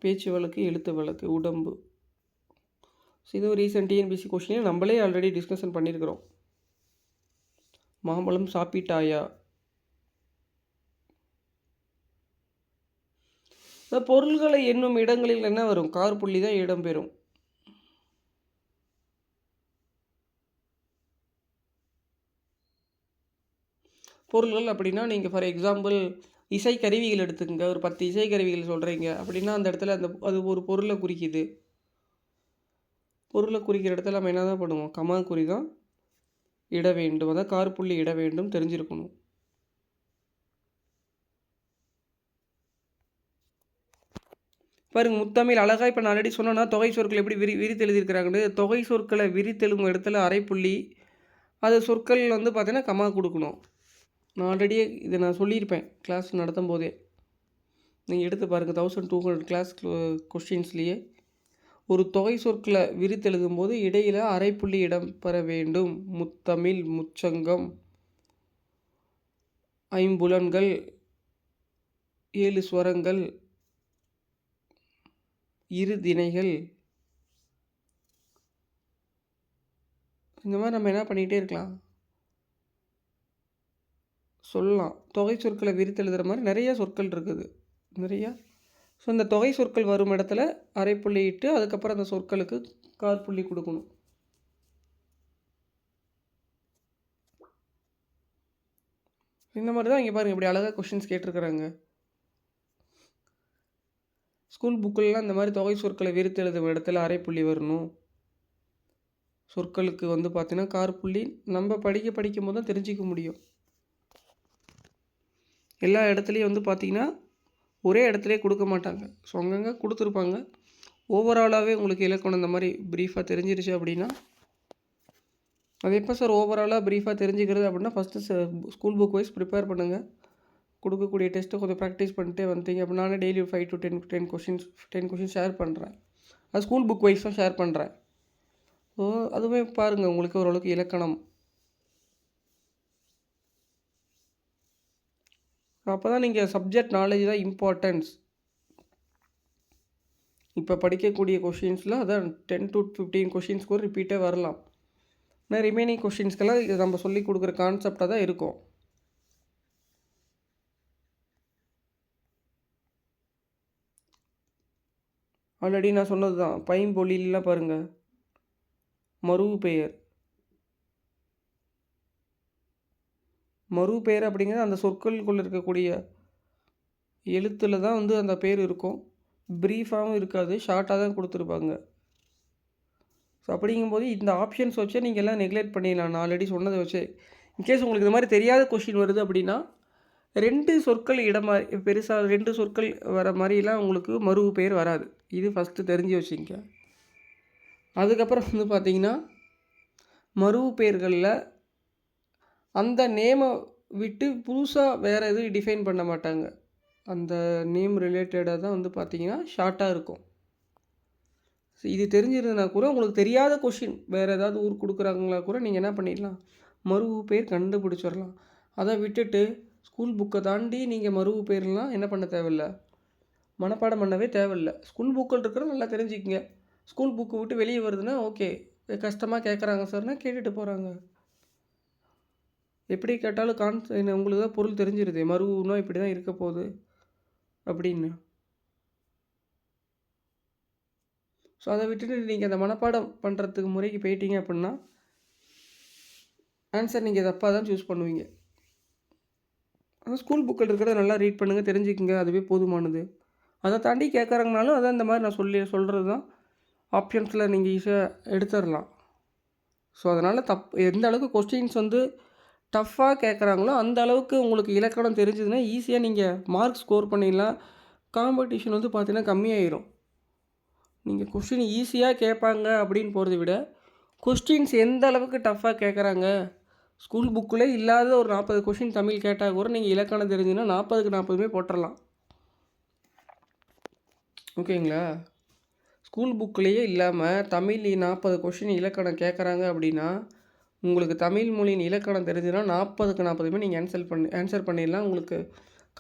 பேச்சு வழக்கு, எழுத்து வழக்கு, உடம்பு. ஸோ இது ஒரு ரீசெண்ட் டிஎன்பிஎஸ்சி கொஷினே நம்மளே ஆல்ரெடி டிஸ்கஷன் பண்ணியிருக்கிறோம். மாம்பழம் சாப்பிட்டாயா. பொருள்களை எண்ணும் இடங்களில் என்ன வரும், கார் புள்ளி தான் இடம்பெறும். பொருள்கள் அப்படின்னா நீங்கள் ஃபார் எக்ஸாம்பிள் இசைக்கருவிகள் எடுத்துக்கங்க, ஒரு 10 இசைக்கருவிகள் சொல்கிறீங்க அப்படின்னா அந்த இடத்துல அது ஒரு பொருளை குறிக்குது. பொருளை குறிக்கிற இடத்துல நம்ம என்ன தான் பண்ணுவோம், கமா குறி தான் இட வேண்டும், அதான் கார் புள்ளி இட வேண்டும் தெரிஞ்சிருக்கணும். பாருங்கள் முத்தமிழ் அழகாக இப்போ நான் ஆல்ரெடி சொன்னோன்னா தொகை சொற்கள் எப்படி விரித்து எழுதியிருக்கிறாங்கன்னு. தொகை சொற்களை விரித்தெழுதும் இடத்துல அரைப்புள்ளி, அது சொற்கள் வந்து பார்த்தீங்கன்னா கமா கொடுக்கணும். நான் ஆல்ரெடியே இதை நான் சொல்லியிருப்பேன் கிளாஸ் நடத்தும் போதே, நீங்கள் எடுத்து பாருங்கள் 1200 கிளாஸ் கொஸ்டின்ஸ்லேயே. ஒரு தொகை சொற்களை விரித்தெழுதும் போது இடையில் அரைப்புள்ளி இடம் பெற வேண்டும். முத்தமிழ், முச்சங்கம், ஐம்புலன்கள், 7 ஸ்வரங்கள், இரு திணைகள், இந்த மாதிரி நம்ம என்ன பண்ணிகிட்டே இருக்கலாம், சொல்லலாம். தொகை சொற்களை விரித்து எழுதுகிற மாதிரி நிறைய சொற்கள் இருக்குது, நிறையா. ஸோ இந்த தொகை சொற்கள் வரும் இடத்துல அரைப்புள்ளி இட்டு அதுக்கப்புறம் அந்த சொற்களுக்கு காற்புள்ளி கொடுக்கணும். இந்த மாதிரி தான் இங்கே பாருங்கள், இப்படி அழகாக கொஷின்ஸ் கேட்டிருக்கிறாங்க. ஸ்கூல் புக்கிலலாம் இந்த மாதிரி தொகை சொற்களை விரித்து எழுதும் இடத்துல அரைப்புள்ளி வரணும். சொற்களுக்கு வந்து பார்த்திங்கன்னா காற்புள்ளி நம்ம படிக்கும் போது தான் தெரிஞ்சிக்க முடியும். எல்லா இடத்துலையும் வந்து பார்த்திங்கன்னா ஒரே இடத்துலையே கொடுக்க மாட்டாங்க. ஸோ அங்கங்கே கொடுத்துருப்பாங்க. ஓவராலாகவே உங்களுக்கு இலக்கணம் இந்த மாதிரி ப்ரீஃபாக தெரிஞ்சிருச்சு அப்படின்னா, அது எப்போ சார் ஓவராலாக ப்ரீஃபாக தெரிஞ்சுக்கிறது அப்படின்னா, first school book wise prepare பண்ணுங்கள். கொடுக்கக்கூடிய டெஸ்ட்டை கொஞ்சம் ப்ராக்டிஸ் பண்ணிட்டே வந்தீங்க அப்படின்னா, நானே டெய்லி 5 to 10 கொஷின்ஸ் ஷேர் பண்ணுறேன். அது ஸ்கூல் புக் வைஸாக ஷேர் பண்ணுறேன். ஸோ அதுவே பாருங்கள், உங்களுக்கு ஓரளவுக்கு இலக்கணம். அப்போ தான் நீங்கள் சப்ஜெக்ட் நாலேஜ் தான் இம்பார்ட்டன்ஸ். இப்போ படிக்கக்கூடிய கொஷின்ஸில் அதான் 10 to 15 கொஷின்ஸ் கூட ரிப்பீட்டே வரலாம். ஆனால் ரிமைனிங் கொஷின்ஸ்க்கெல்லாம் இது நம்ம சொல்லி கொடுக்குற கான்செப்டாக தான் இருக்கும். ஆல்ரெடி நான் சொன்னது தான், பைம்பொழிலாம் பாருங்கள், மருவு பெயர். மருவு பெயர் அப்படிங்கிறது அந்த சொற்களுக்குள்ளே இருக்கக்கூடிய எழுத்தில் தான் வந்து அந்த பேர் இருக்கும். ப்ரீஃபாகவும் இருக்காது, ஷார்ட்டாக தான் கொடுத்துருப்பாங்க. ஸோ அப்படிங்கும்போது இந்த ஆப்ஷன்ஸ் வச்சே நீங்கள் எல்லாம் நெக்லெக்ட் பண்ணிடலாம். நான் ஆல்ரெடி சொன்னதை வச்சு. இன்கேஸ் உங்களுக்கு இந்த மாதிரி தெரியாத கொஷின் வருது அப்படின்னா, 2 சொற்கள் பெருசாக 2 சொற்கள் வர மாதிரிலாம் உங்களுக்கு மருவு பெயர் வராது. இது ஃபஸ்ட்டு தெரிஞ்சு வச்சுங்க. அதுக்கப்புறம் வந்து பார்த்திங்கன்னா, மருவு பெயர்களில் அந்த நேமை விட்டு புதுசாக வேறு எதுவும் டிஃபைன் பண்ண மாட்டாங்க. அந்த நேம் ரிலேட்டடாக தான் வந்து பார்த்திங்கன்னா ஷார்ட்டாக இருக்கும். ஸோ இது தெரிஞ்சிருந்ததுனா கூட உங்களுக்கு தெரியாத கொஷின் வேறு ஏதாவது ஊர் கொடுக்குறாங்களா கூட நீங்கள் என்ன பண்ணிடலாம், மருவு பெயர் கண்டுபிடிச்சிடலாம். அதை விட்டுட்டு ஸ்கூல் புக்கை தாண்டி நீங்கள் மருவு பெயர்லாம் என்ன பண்ண தேவையில்லை, மனப்பாடம் பண்ணவே தேவையில்லை. ஸ்கூல் புக்கில் இருக்கிறத நல்லா தெரிஞ்சுக்கங்க. ஸ்கூல் புக்கு விட்டு வெளியே வருதுன்னா ஓகே, கஷ்டமாக கேட்குறாங்க சார்னா கேட்டுட்டு போகிறாங்க. எப்படி கேட்டாலும் உங்களுக்கு தான் பொருள் தெரிஞ்சிருது, மருவுனா இப்படி தான் இருக்க போகுது அப்படின்னு. ஸோ அதை விட்டுட்டு நீங்கள் அந்த மனப்பாடம் பண்ணுறதுக்கு முறைக்கு போயிட்டீங்க அப்படின்னா ஆன்சர் நீங்கள் தப்பாக தான் சூஸ் பண்ணுவீங்க. ஆனால் ஸ்கூல் புக்கில் இருக்கிறத நல்லா ரீட் பண்ணுங்கள், தெரிஞ்சுக்கங்க, அதுவே போதுமானது. அதை தாண்டி கேட்குறாங்கனாலும் அதான் இந்த மாதிரி நான் சொல்கிறது தான் ஆப்ஷன்ஸில் நீங்கள் ஈஸியாக எடுத்துடலாம். ஸோ அதனால் எந்த அளவுக்கு கொஸ்டின்ஸ் வந்து டஃப்பாக கேட்குறாங்களோ அந்த அளவுக்கு உங்களுக்கு இலக்கணம் தெரிஞ்சதுன்னா ஈஸியாக நீங்கள் மார்க் ஸ்கோர் பண்ணிடலாம். காம்படிஷன் வந்து பார்த்திங்கன்னா கம்மியாயிரும். நீங்கள் கொஸ்டின் ஈஸியாக கேட்பாங்க அப்படின்னு போகிறத விட கொஸ்டின்ஸ் எந்த அளவுக்கு டஃப்பாக கேட்குறாங்க, ஸ்கூல் புக்கில் இல்லாத ஒரு 40 கொஸ்டின் தமிழ் கேட்டால் கூட நீங்கள் இலக்கணம் தெரிஞ்சுன்னா 40க்கு 40மே போட்டுடலாம். ஓகேங்களா? ஸ்கூல் புக்கிலேயே இல்லாமல் தமிழ் 40 கொஸ்டின் இலக்கணம் கேட்குறாங்க அப்படின்னா உங்களுக்கு தமிழ் மொழியின் இலக்கணம் தெரிஞ்சுன்னா 40க்கு 40மே நீங்கள் ஆன்சர் பண்ணிடலாம். உங்களுக்கு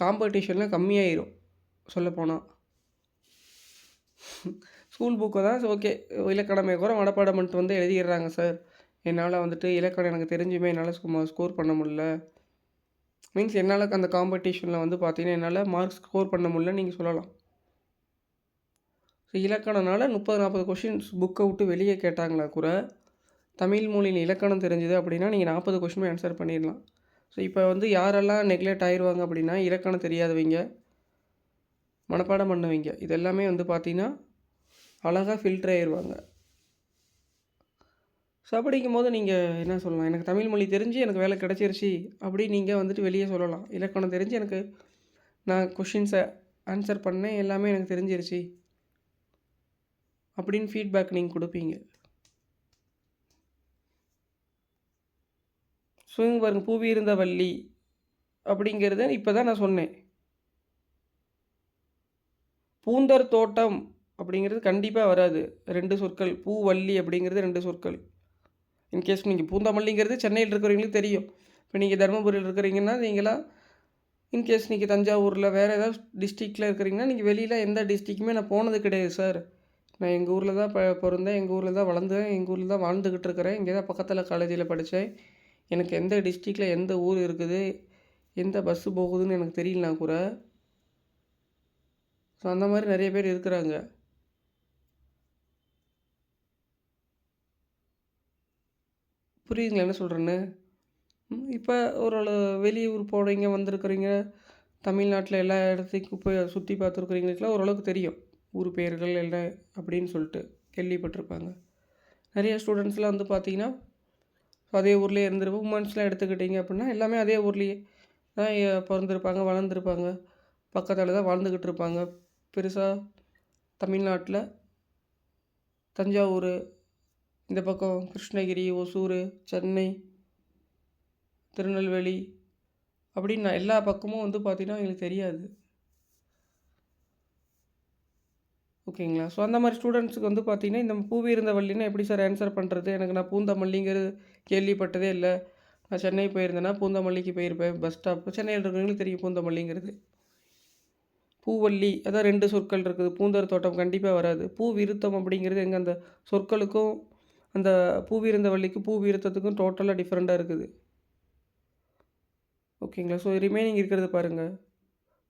காம்படிஷன்லாம் கம்மியாயிரும் சொல்லப்போனால். ஸ்கூல் புக்கை தான் ஓகே இலக்கணமே கூட மனப்பாடம் பண்ணிட்டு வந்து எழுதிடுறாங்க சார், என்னால் வந்துட்டு இலக்கணம் எனக்கு தெரிஞ்சுமே என்னால் ஸ்கோர் பண்ண முடியல, மீன்ஸ் என்னால் அந்த காம்படிஷனில் வந்து பார்த்தீங்கன்னா என்னால் மார்க்ஸ் ஸ்கோர் பண்ண முடியல நீங்கள் சொல்லலாம். ஸோ இலக்கணனால் 30-40 கொஷின்ஸ் புக்கை விட்டு வெளியே கேட்டாங்களா கூட தமிழ் மொழியின் இலக்கணம் தெரிஞ்சுது அப்படின்னா நீங்கள் 40 கொஷினுமே ஆன்சர் பண்ணிடலாம். ஸோ இப்போ வந்து யாரெல்லாம் நெக்லெக்ட் ஆயிடுவாங்க அப்படின்னா இலக்கணம் தெரியாதவங்க, மனப்பாடம் பண்ணவங்க, இது எல்லாமே வந்து பார்த்திங்கன்னா அழகாக ஃபில்டர் ஆயிடுவாங்க. ஸோ அப்படிங்கும் போது நீங்கள் என்ன சொல்லலாம், எனக்கு தமிழ் மொழி தெரிஞ்சு எனக்கு வேலை கிடச்சிருச்சு அப்படி நீங்கள் வந்துட்டு வெளியே சொல்லலாம். இலக்கணம் தெரிஞ்சு எனக்கு நான் கொஷின்ஸை ஆன்சர் பண்ணேன், எல்லாமே எனக்கு தெரிஞ்சிருச்சு அப்படின்னு ஃபீட்பேக் நீங்கள் கொடுப்பீங்க. ஸோ இங்கே பாருங்கள், பூவி இருந்த வள்ளி அப்படிங்கிறத இப்போ தான் நான் சொன்னேன். பூந்தர் தோட்டம் அப்படிங்கிறது கண்டிப்பாக வராது. 2 சொற்கள். பூவள்ளி அப்படிங்கிறது 2 சொற்கள். இன்கேஸ் நீங்கள் பூந்தமல்லிங்கிறது சென்னையில் இருக்கிறவங்களுக்கு தெரியும். இப்போ நீங்கள் தருமபுரியில் இருக்கிறீங்கன்னா நீங்களாம் இன்கேஸ் நீங்கள் தஞ்சாவூரில் வேறு ஏதாவது டிஸ்ட்ரிக்டில் இருக்கிறீங்கன்னா நீங்கள் வெளியில் எந்த டிஸ்ட்ரிக்குமே நான் போனது கிடையாது சார், நான் எங்கள் ஊரில் தான் பிறந்தேன், எங்கள் ஊரில் தான் வளர்ந்தேன், எங்கள் ஊரில் தான் வாழ்ந்துக்கிட்டு இருக்கிறேன், இங்கே தான் பக்கத்தில் காலேஜில் படித்தேன். எனக்கு எந்த டிஸ்ட்ரிக்டில் எந்த ஊர் இருக்குது, எந்த பஸ்ஸு போகுதுன்னு எனக்கு தெரியலனா கூட, ஸோ அந்த மாதிரி நிறைய பேர் இருக்கிறாங்க. புரியுதுங்களா என்ன சொல்கிறேன்னு? இப்போ ஒரு வெளியூர் போனீங்க வந்திருக்கிறீங்க, தமிழ்நாட்டில் எல்லா இடத்துக்கும் போய் சுற்றி பார்த்துருக்குறீங்களுக்குலாம் ஓரளவுக்கு தெரியும் ஊர் பெயர்கள் என்ன அப்படின்னு சொல்லிட்டு கேள்விப்பட்டிருப்பாங்க. நிறைய ஸ்டூடெண்ட்ஸ்லாம் வந்து பார்த்திங்கன்னா அதே ஊர்லேயே இருந்திருப்போம். உமன்ஸ்லாம் எடுத்துக்கிட்டிங்க அப்படின்னா எல்லாமே அதே ஊர்லேயே தான் பிறந்திருப்பாங்க, வளர்ந்துருப்பாங்க, பக்கத்தில் தான் வாழ்ந்துக்கிட்டு இருப்பாங்க. பெருசாக தமிழ்நாட்டில் தஞ்சாவூர், இந்த பக்கம் கிருஷ்ணகிரி, ஒசூர், சென்னை, திருநெல்வேலி அப்படின்னு எல்லா பக்கமும் வந்து பார்த்திங்கன்னா எங்களுக்கு தெரியாது. ஓகேங்களா? ஸோ அந்த மாதிரி ஸ்டூடெண்ட்ஸுக்கு வந்து பார்த்திங்கன்னா இந்த பூவிருந்தவல்லின்னா எப்படி சார் ஆன்சர் பண்ணுறது? எனக்கு நான் பூந்தமல்லிங்கிறது கேள்விப்பட்டதே இல்லை. நான் சென்னை போயிருந்தேன்னா பூந்தமல்லிக்கு போயிருப்பேன். பஸ் ஸ்டாப் சென்னையில் இருக்கிறவங்களுக்கு தெரியும் பூந்தமல்லிங்கிறது. பூவல்லி அதான் 2 சொற்கள் இருக்குது. பூந்தர் தோட்டம் கண்டிப்பாக வராது. பூவிருத்தம் அப்படிங்கிறது எங்கே அந்த சொற்களுக்கும் அந்த பூவிருந்தவல்லிக்கும் பூவிருத்தத்துக்கும் டோட்டலாக டிஃப்ரெண்ட்டாக இருக்குது. ஓகேங்களா? ஸோ ரிமைனிங் இருக்கிறது பாருங்கள்.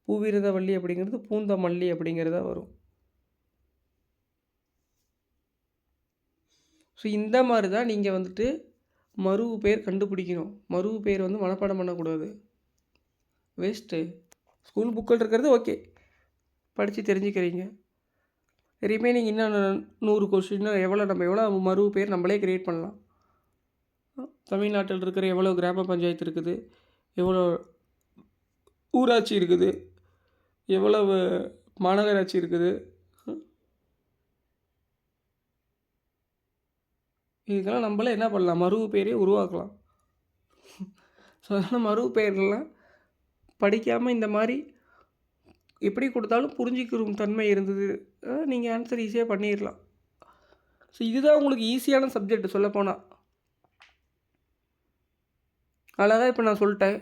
பூவிருந்தவல்லி அப்படிங்கிறது பூந்தமல்லி அப்படிங்கிறதா வரும். ஸோ இந்த மாதிரி தான் நீங்கள் வந்துட்டு மருவு பேர் கண்டுபிடிக்கணும். மருவு பேர் வந்து மனப்பாடம் பண்ணக்கூடாது. வேஸ்ட்டு. ஸ்கூல் புக்கில் இருக்கிறது ஓகே, படித்து தெரிஞ்சுக்கிறீங்க. ரிமைனிங் இன்னும் 100 கொஸ்டின் நம்ம எவ்வளோ மருவு பேர் நம்மளே க்ரியேட் பண்ணலாம். தமிழ்நாட்டில் இருக்கிற எவ்வளோ கிராம பஞ்சாயத்து இருக்குது, எவ்வளோ ஊராட்சி இருக்குது, எவ்வளவு மாநகராட்சி இருக்குது, இதுக்கெல்லாம் நம்மளே என்ன பண்ணலாம், மருவு பேரே உருவாக்கலாம். ஸோ அதனால் மருவு பெயர்கள்லாம் படிக்காமல் இந்த மாதிரி எப்படி கொடுத்தாலும் புரிஞ்சிக்கிற தன்மை இருந்தது, நீங்கள் ஆன்சர் ஈஸியாக பண்ணிடலாம். ஸோ இதுதான் உங்களுக்கு ஈஸியான சப்ஜெக்ட் சொல்லப்போனால். அழகாக இப்போ நான் சொல்லிட்டேன்,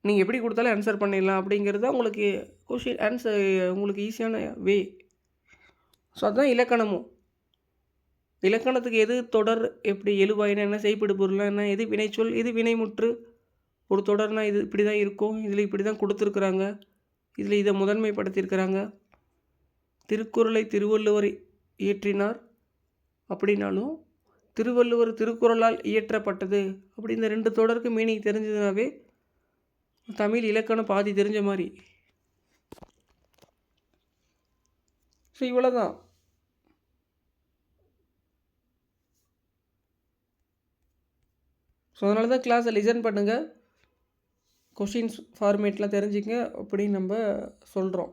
நீங்கள் எப்படி கொடுத்தாலும் ஆன்சர் பண்ணிடலாம் அப்படிங்கிறது தான் உங்களுக்கு கொஷின் ஆன்சர், உங்களுக்கு ஈஸியான வே. ஸோ அதுதான் இலக்கணமும். இலக்கணத்துக்கு எது தொடர், எப்படி எழுவாயினா என்ன, செய்படு பொருள்னா என்ன, எது வினைச்சொல், எது வினைமுற்று, ஒரு தொடர்னா இது இப்படி தான் இருக்கும், இதில் இப்படி தான் கொடுத்துருக்குறாங்க, இதில் இதை முதன்மைப்படுத்தியிருக்கிறாங்க. திருக்குறளை திருவள்ளுவர் இயற்றினார் அப்படின்னாலும் திருவள்ளுவர் திருக்குறளால் இயற்றப்பட்டது அப்படி இந்த 2 தொடருக்கு மீனிங் தெரிஞ்சதுனாவே தமிழ் இலக்கணம் பாதி தெரிஞ்ச மாதிரி. ஸோ இவ்வளோ தான். ஸோ அதனால தான் கிளாஸை லிசன் பண்ணுங்கள், கொஷின்ஸ் ஃபார்மேட்லாம் தெரிஞ்சுங்க அப்படின்னு நம்ம சொல்கிறோம்.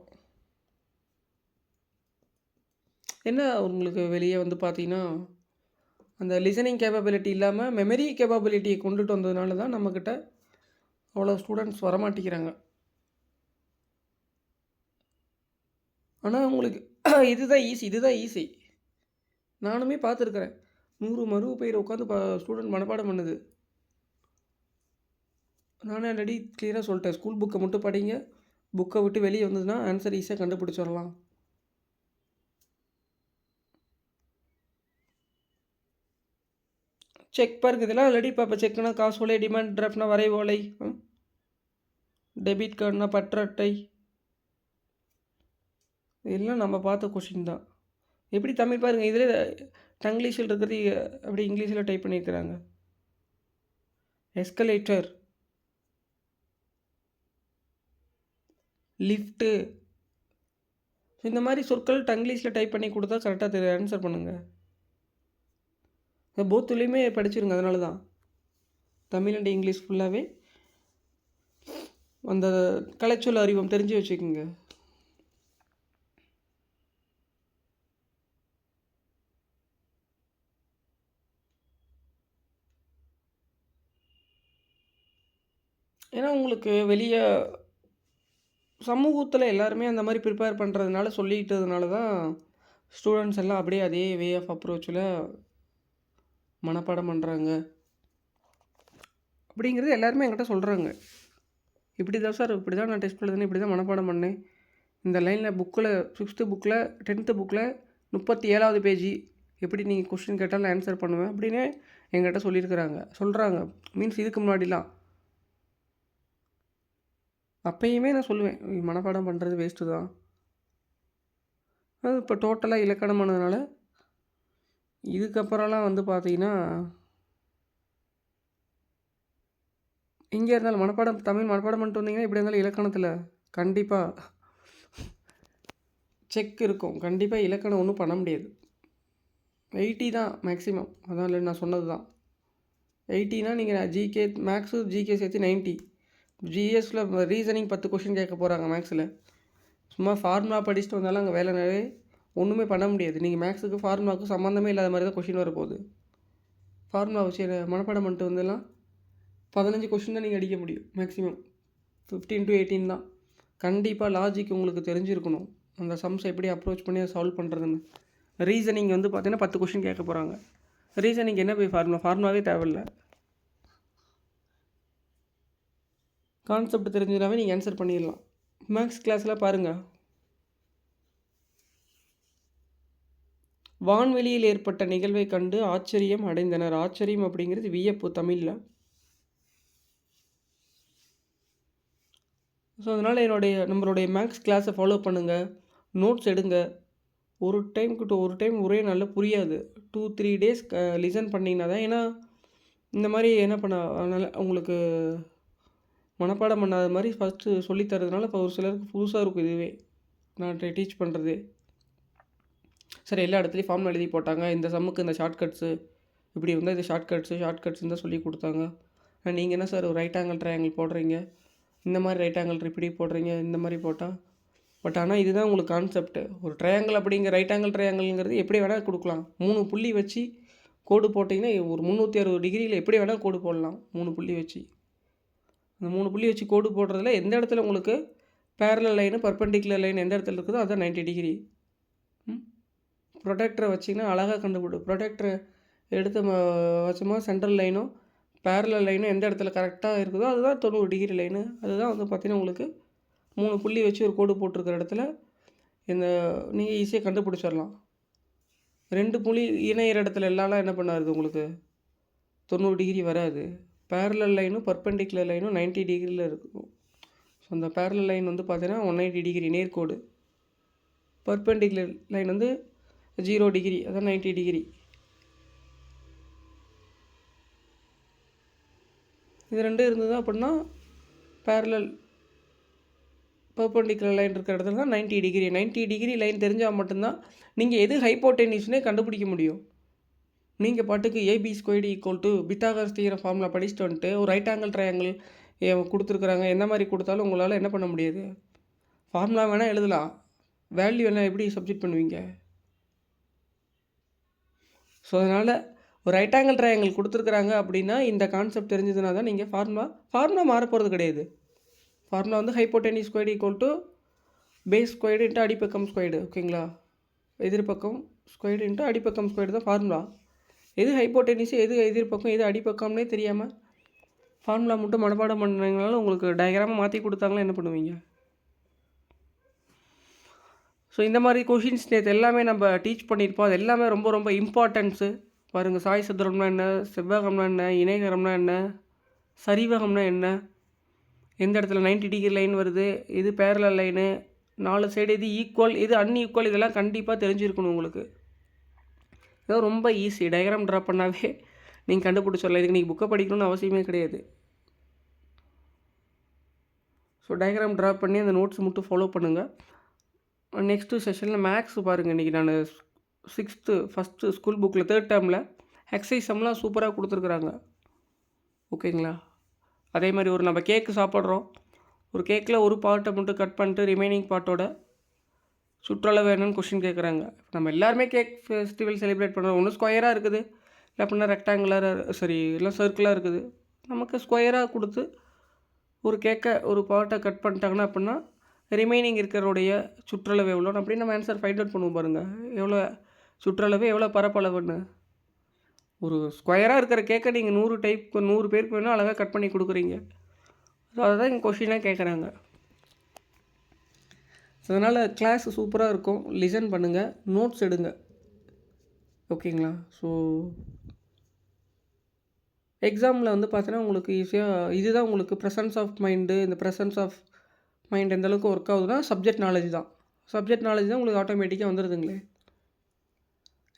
என்ன உங்களுக்கு வெளியே வந்து பார்த்தீங்கன்னா அந்த லிசனிங் கேப்பபிலிட்டி இல்லாமல் மெமரி கேப்பபிலிட்டியை கொண்டுட்டு வந்ததுனால தான் நம்மக்கிட்ட அவ்வளோ ஸ்டூடெண்ட்ஸ் வரமாட்டேங்கிறாங்க. ஆனால் உங்களுக்கு இதுதான் ஈஸி. நானுமே பார்த்துருக்குறேன், 100 மருவு பெயர் உட்காந்து ஸ்டூடெண்ட் மனப்பாடம் பண்ணுது. நானே ஆல்ரெடி கிளியராக சொல்லிட்டேன், ஸ்கூல் புக்கை மட்டும் படிங்க, புக்கை விட்டு வெளியே வந்ததுன்னா ஆன்சர் ஈஸியாக கண்டுபிடிச்சிடலாம். செக் பாருங்க, இதெல்லாம் ஆல்ரெடி இப்போ செக்னா காசு ஓலை, டிமாண்ட் டிராஃப்ட்னா வரை ஓலை, டெபிட் கார்டுனா பற்று அட்டை, இதெல்லாம் நம்ம பார்த்த கொஷின் தான். எப்படி தமிழ் பாருங்கள், இதில் டங்கிலீஷில் இருக்கிறது அப்படி இங்கிலீஷில் டைப் பண்ணியிருக்கிறாங்க. எஸ்கலேட்டர், லிஃப்ட்டு, இந்த மாதிரி சொற்கள் டங்கிலீஷில் டைப் பண்ணி கொடுத்தா கரெக்டாக ஆன்சர் பண்ணுங்கள். போத்துலேயுமே படிச்சிருங்க. அதனால தான் தமிழ் அண்ட் இங்கிலீஷ் ஃபுல்லாகவே அந்த கலைச்சொல் அறிவம் தெரிஞ்சு வச்சுக்கோங்க. ஏன்னா உங்களுக்கு வெளியே சமூகத்தில் எல்லாருமே அந்த மாதிரி ப்ரிப்பேர் பண்ணுறதுனால சொல்லிக்கிட்டதுனால தான் ஸ்டூடெண்ட்ஸ் எல்லாம் அப்படியே அதே வே ஆஃப் அப்ரோச்சில் மனப்பாடம் பண்ணுறாங்க அப்படிங்கிறது எல்லாருமே என்கிட்ட சொல்கிறாங்க. இப்படி தான் சார், இப்படி தான் நான் டெஸ்ட் எழுதுனேன், இப்படி தான் மனப்பாடம் பண்ணேன், இந்த லைனில் புக்கில் 6th புக்கில் 10th புக்கில் 37வது பேஜ் எப்படி நீங்கள் கொஸ்டின் கேட்டாலும் ஆன்சர் பண்ணுவேன் அப்படின்னு எங்கிட்ட சொல்கிறாங்க. மீன்ஸ் இதுக்கு முன்னாடிலாம் அப்பயுமே நான் சொல்லுவேன் மனப்பாடம் பண்ணுறது வேஸ்ட்டு தான். அது இப்போ டோட்டலாக இலக்கணமானதுனால இதுக்கப்புறம்லாம் வந்து பார்த்தீங்கன்னா எங்கே இருந்தாலும் தமிழ் மனப்பாடம் பண்ணிட்டு வந்தீங்கன்னா எப்படி இருந்தாலும் இலக்கணத்தில் கண்டிப்பாக செக் இருக்கும். கண்டிப்பாக இலக்கணம் ஒன்றும் பண்ண முடியாது. 80 தான் மேக்ஸிமம். அதான் இல்லை நான் சொன்னது தான். 80னா நீங்கள் ஜிகே மேக்ஸு ஜிகே சேர்த்து 90. ஜிஎஸில் ரீசனிங் 10 கொஷின் கேட்க போகிறாங்க மேக்ஸில். சும்மா ஃபார்முலா படிச்சுட்டு வந்தாலும் அங்கே வேலைனாவே ஒன்றுமே பண்ண முடியாது. நீங்கள் மேக்ஸுக்கு ஃபார்முலாவுக்கு சம்மந்தமே இல்லாத மாதிரி தான் கொஷின் வரப்போகுது. ஃபார்முலா வச்சு மனப்பாடம் பண்ணிட்டு வந்தெல்லாம் 15 கொஷின் தான் நீங்கள் அடிக்க முடியும் மேக்ஸிமம். 15 to 18 தான். கண்டிப்பாக லாஜிக் உங்களுக்கு தெரிஞ்சிருக்கணும். அந்த சம்ஸை எப்படி அப்ரோச் பண்ணி அதை சால்வ் பண்ணுறதுன்னு. ரீசனிங் வந்து பார்த்தீங்கன்னா 10 கொஷின் கேட்க போகிறாங்க. ரீசனிங் என்ன போய் ஃபார்முலாவே தேவையில்லை. கான்செப்ட் தெரிஞ்சதுனாவே நீங்கள் ஆன்சர் பண்ணிடலாம். மேக்ஸ் கிளாஸில் பாருங்கள், வான்வெளியில் ஏற்பட்ட நிகழ்வை கண்டு ஆச்சரியம் அடைந்தனர். ஆச்சரியம் அப்படிங்கிறது வியப்பு தமிழில். ஸோ அதனால் நம்மளுடைய மேக்ஸ் கிளாஸை ஃபாலோ பண்ணுங்கள், நோட்ஸ் எடுங்க. ஒரு டைம் ஒரே நாளில் புரியாது. 2-3 டேஸ் லிசன் பண்ணிங்கன்னா தான். ஏன்னா இந்த மாதிரி என்ன அதனால் உங்களுக்கு மனப்பாடம் பண்ணாத மாதிரி ஃபஸ்ட்டு சொல்லித்தரதுனால இப்போ ஒரு சிலருக்கு புதுசாக இருக்கும் இதுவே நான் டீச் பண்ணுறது. சரி, எல்லா இடத்துலையும் ஃபார்முலா எழுதி போட்டாங்க, இந்த சம்முக்கு இந்த ஷார்ட்கட்ஸு இப்படி இருந்தால் இது ஷார்ட்கட்ஸுன்னு தான் சொல்லி கொடுத்தாங்க. நீங்கள் என்ன சார் ஒரு ரைட் ஆங்கிள் ட்ரையாங்கிள் போடுறீங்க, இந்த மாதிரி ரைட் ஆங்கிள் இப்படி போடுறீங்க, இந்த மாதிரி போட்டால். பட் ஆனால் இதுதான் உங்களுக்கு கான்செப்ட்டு. ஒரு ட்ரையாங்கிள் அப்படிங்கிற ரைட் ஆங்கிள் ட்ரையாங்கிள்ங்கிறது எப்படி வேணால் கொடுக்கலாம். 3 புள்ளி வச்சு கோடு போட்டிங்கன்னா ஒரு 360 டிகிரியில் எப்படி வேணால் கோடு போடலாம். 3 புள்ளி வச்சு அந்த 3 புள்ளி வச்சு கோடு போடுறதுல எந்த இடத்துல உங்களுக்கு பேரலல் லைனு பர்பெண்டிகுலர் லைன் எந்த இடத்துல இருக்குதோ அதுதான் 90 டிகிரி. ப்ரொடெக்டரை வச்சிங்கன்னா அழகாக கண்டுபிடி. ப்ரொடெக்டரை எடுத்து வச்சோமா சென்ட்ரல் லைனும் பேரலல் லைனும் எந்த இடத்துல கரெக்டாக இருக்குதோ அதுதான் 90 டிகிரி லைனு. அதுதான் வந்து பார்த்திங்கன்னா உங்களுக்கு 3 புள்ளி வச்சு ஒரு கோடு போட்டிருக்கிற இடத்துல நீங்கள் ஈஸியாக கண்டுபிடிச்சிடலாம். 2 புள்ளி இணையிற இடத்துல எல்லாம் என்ன பண்ணாது உங்களுக்கு 90 டிகிரி வராது. பேரலல் லைனும் பர்பெண்டிகுலர் லைனும் 90 டிகிரியில் இருக்கும். ஸோ அந்த பேரலல் லைன் வந்து பார்த்தீங்கன்னா 180 டிகிரி நேர்கோடு. பர்பெண்டிகுலர் லைன் வந்து 0 டிகிரி, அதான் 90 டிகிரி. இது ரெண்டும் இருந்தது அப்படின்னா பேரலல் பர்பெண்டிகுலர் லைன் இருக்கிற இடத்துல தான் 90 டிகிரி. 90 டிகிரி லைன் தெரிஞ்சால் மட்டும்தான் நீங்கள் எது ஹைப்போடென்யூஸ்னே கண்டுபிடிக்க முடியும். நீங்கள் பாட்டுக்கு AB² பித்தாகரஸ் தியரம் ஃபார்முலா படிச்சுட்டு வந்துட்டு ஒரு ரைட் ஆங்கிள் ட்ரையாங்கிள் கொடுத்துருக்குறாங்க, எந்த மாதிரி கொடுத்தாலும் உங்களால் என்ன பண்ண முடியாது. ஃபார்முலா வேணால் எழுதலாம், வேல்யூ வேணால் எப்படி சப்ஜெக்ட் பண்ணுவீங்க. ஸோ அதனால் ஒரு ரைட் ஆங்கிள் ட்ரையாங்கிள் கொடுத்துருக்குறாங்க அப்படின்னா இந்த கான்செப்ட் தெரிஞ்சதுனா தான் நீங்கள் ஃபார்முலா மாறப்போகிறது கிடையாது. ஃபார்முலா வந்து ஹைப்போடென்யூஸ்² பேஸ் ஸ்கொயர்டு இன்ட்டு அடிப்பக்கம் ஸ்கொயர்டு. ஓகேங்களா, எதிர்பக்கம் ஸ்கொயர்டு இன்ட்டு அடிப்பக்கம் ஸ்கொயர்டு தான் ஃபார்முலா. எது ஹைப்போடென்யூஸ் எது எதிர்பக்கம் எது அடிப்பக்கம்னே தெரியாமல் ஃபார்முலா மட்டும் மனப்பாடம் பண்ணுறதுனால உங்களுக்கு டயக்ராமாக மாற்றி கொடுத்தாங்களா என்ன பண்ணுவீங்க. ஸோ இந்த மாதிரி கொஷின்ஸ் நேற்று எல்லாமே நம்ம டீச் பண்ணியிருப்போம். அது எல்லாமே ரொம்ப ரொம்ப இம்பார்ட்டன்ஸு. பாருங்கள், சாய் சதுரம்னா என்ன, செவ்வகம்னா என்ன, இணைகரம்னா என்ன, சரிவகம்னா என்ன, எந்த இடத்துல 90 டிகிரி லைன் வருது, இது பேரலல் லைனு, 4 சைடு இது ஈக்குவல் இது அன்ஈக்குவல், இதெல்லாம் கண்டிப்பாக தெரிஞ்சிருக்கணும் உங்களுக்கு. இதோ ரொம்ப ஈஸி. டயக்ராம் ட்ரா பண்ணாவே நீங்கள் கண்டுபிடிச்சிடலாம். இதுக்கு நீங்கள் புக்கை படிக்கணும்னு அவசியமே கிடையாது. ஸோ டயக்ராம் ட்ரா பண்ணி அந்த நோட்ஸ் மட்டும் ஃபாலோ பண்ணுங்கள். நெக்ஸ்ட்டு செஷனில் மேக்ஸ் பாருங்கள். இன்றைக்கி நான் 6th ஃபஸ்ட்டு ஸ்கூல் புக்கில் 3rd டேர்மில் எக்ஸசைஸ் சம்லாம் சூப்பராக கொடுத்துருக்குறாங்க. ஓகேங்களா, அதே மாதிரி ஒரு நம்ம கேக்கு சாப்பிட்றோம், ஒரு கேக்கில் ஒரு பார்ட்டை மட்டும் கட் பண்ணிட்டு ரிமைனிங் பார்ட்டோட சுற்றளவு என்னன்னு கொஷின் கேட்குறாங்க. நம்ம எல்லாருமே கேக் ஃபெஸ்டிவல் செலிப்ரேட் பண்ணுறோம். ஒன்று ஸ்கொயராக இருக்குது, இல்லை அப்படின்னா ரெக்டாங்குலராக இல்லை சர்க்கிளாக இருக்குது. நமக்கு ஸ்கொயராக கொடுத்து ஒரு கேக்கை ஒரு பார்ட்டை கட் பண்ணிட்டாங்கன்னா அப்படின்னா ரிமைனிங் இருக்கிறோடைய சுற்றளவு எவ்வளோன்னு அப்படி நம்ம ஆன்சர் ஃபைண்ட் அவுட் பண்ணுவோம். பாருங்கள், எவ்வளோ சுற்றளவு எவ்வளோ பரப்பளவுன்னு. ஒரு ஸ்கொயராக இருக்கிற கேக்கை நீங்கள் 100 பேருக்கு வேணும் அழகாக கட் பண்ணி கொடுக்குறீங்க. ஸோ அதை தான் இங்கே கொஷினாக கேட்குறாங்க. அதனால் கிளாஸ் சூப்பராக இருக்கும். லிசன் பண்ணுங்கள், நோட்ஸ் எடுங்க. ஓகேங்களா? ஸோ எக்ஸாமில் வந்து பார்த்தீங்கன்னா உங்களுக்கு ஈஸியாக இதுதான் உங்களுக்கு ப்ரெசன்ஸ் ஆஃப் மைண்டு. இந்த ப்ரெசன்ஸ் ஆஃப் மைண்ட் எந்த அளவுக்கு ஒர்க் ஆகுதுன்னா சப்ஜெக்ட் நாலேஜ் தான். சப்ஜெக்ட் நாலேஜ் தான் உங்களுக்கு ஆட்டோமேட்டிக்காக வந்துடுதுங்களே.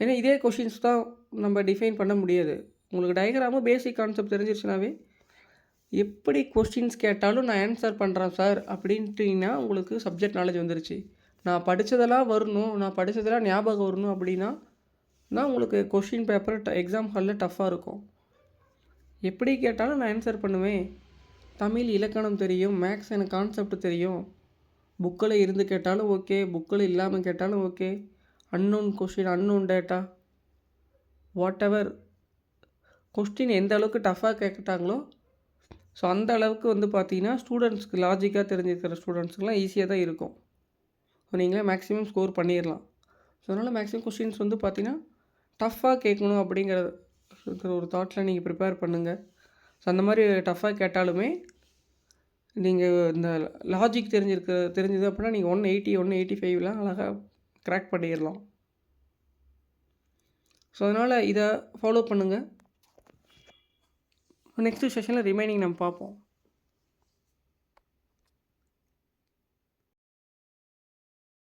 ஏன்னா இதே கொஷின்ஸ் தான் நம்ம டிஃபைன் பண்ண முடியாது. உங்களுக்கு டயக்ராமு பேசிக் கான்செப்ட் தெரிஞ்சிருச்சுனாவே எப்படி கொஸ்டின்ஸ் கேட்டாலும் நான் ஆன்சர் பண்ணுறேன் சார் அப்படின்ட்டிங்கன்னா உங்களுக்கு சப்ஜெக்ட் நாலேஜ் வந்துருச்சு. நான் படித்ததெல்லாம் வரணும், நான் படித்ததெல்லாம் ஞாபகம் வரணும் அப்படின்னா தான் உங்களுக்கு கொஷின் பேப்பர் எக்ஸாம் ஹாலில் டஃப்பாக இருக்கும். எப்படி கேட்டாலும் நான் ஆன்சர் பண்ணுவேன். தமிழ் இலக்கணம் தெரியும், மேக்ஸ் எனக்கு கான்செப்ட் தெரியும். புக்கில் இருந்து கேட்டாலும் ஓகே, புக்கில் இல்லாமல் கேட்டாலும் okay. Unknown question, unknown data, what ever question எந்த அளவுக்கு டஃப்பாக கேட்டாங்களோ ஸோ அந்த அளவுக்கு வந்து பார்த்தீங்கன்னா ஸ்டூடெண்ட்ஸ்க்கு லாஜிக்காக தெரிஞ்சிருக்கிற ஸ்டூடெண்ட்ஸ்க்குலாம் ஈஸியாக தான் இருக்கும். ஸோ நீங்களே மேக்ஸிமம் ஸ்கோர் பண்ணிடலாம். ஸோ அதனால் மேக்ஸிமம் கொஸ்டின்ஸ் வந்து பார்த்தீங்கன்னா டஃப்பாக கேட்கணும் அப்படிங்கிற ஒரு தாட்டில் நீங்கள் ப்ரிப்பேர் பண்ணுங்கள். ஸோ அந்த மாதிரி டஃப்பாக கேட்டாலுமே நீங்கள் இந்த லாஜிக் தெரிஞ்சது அப்படின்னா நீங்கள் 180 185லாம் அழகாக க்ராக் பண்ணிடலாம். ஸோ அதனால் இதை ஃபாலோ பண்ணுங்கள். நெக்ஸ்ட்டு செஷனில் ரிமைனிங் நம்ம பார்ப்போம்.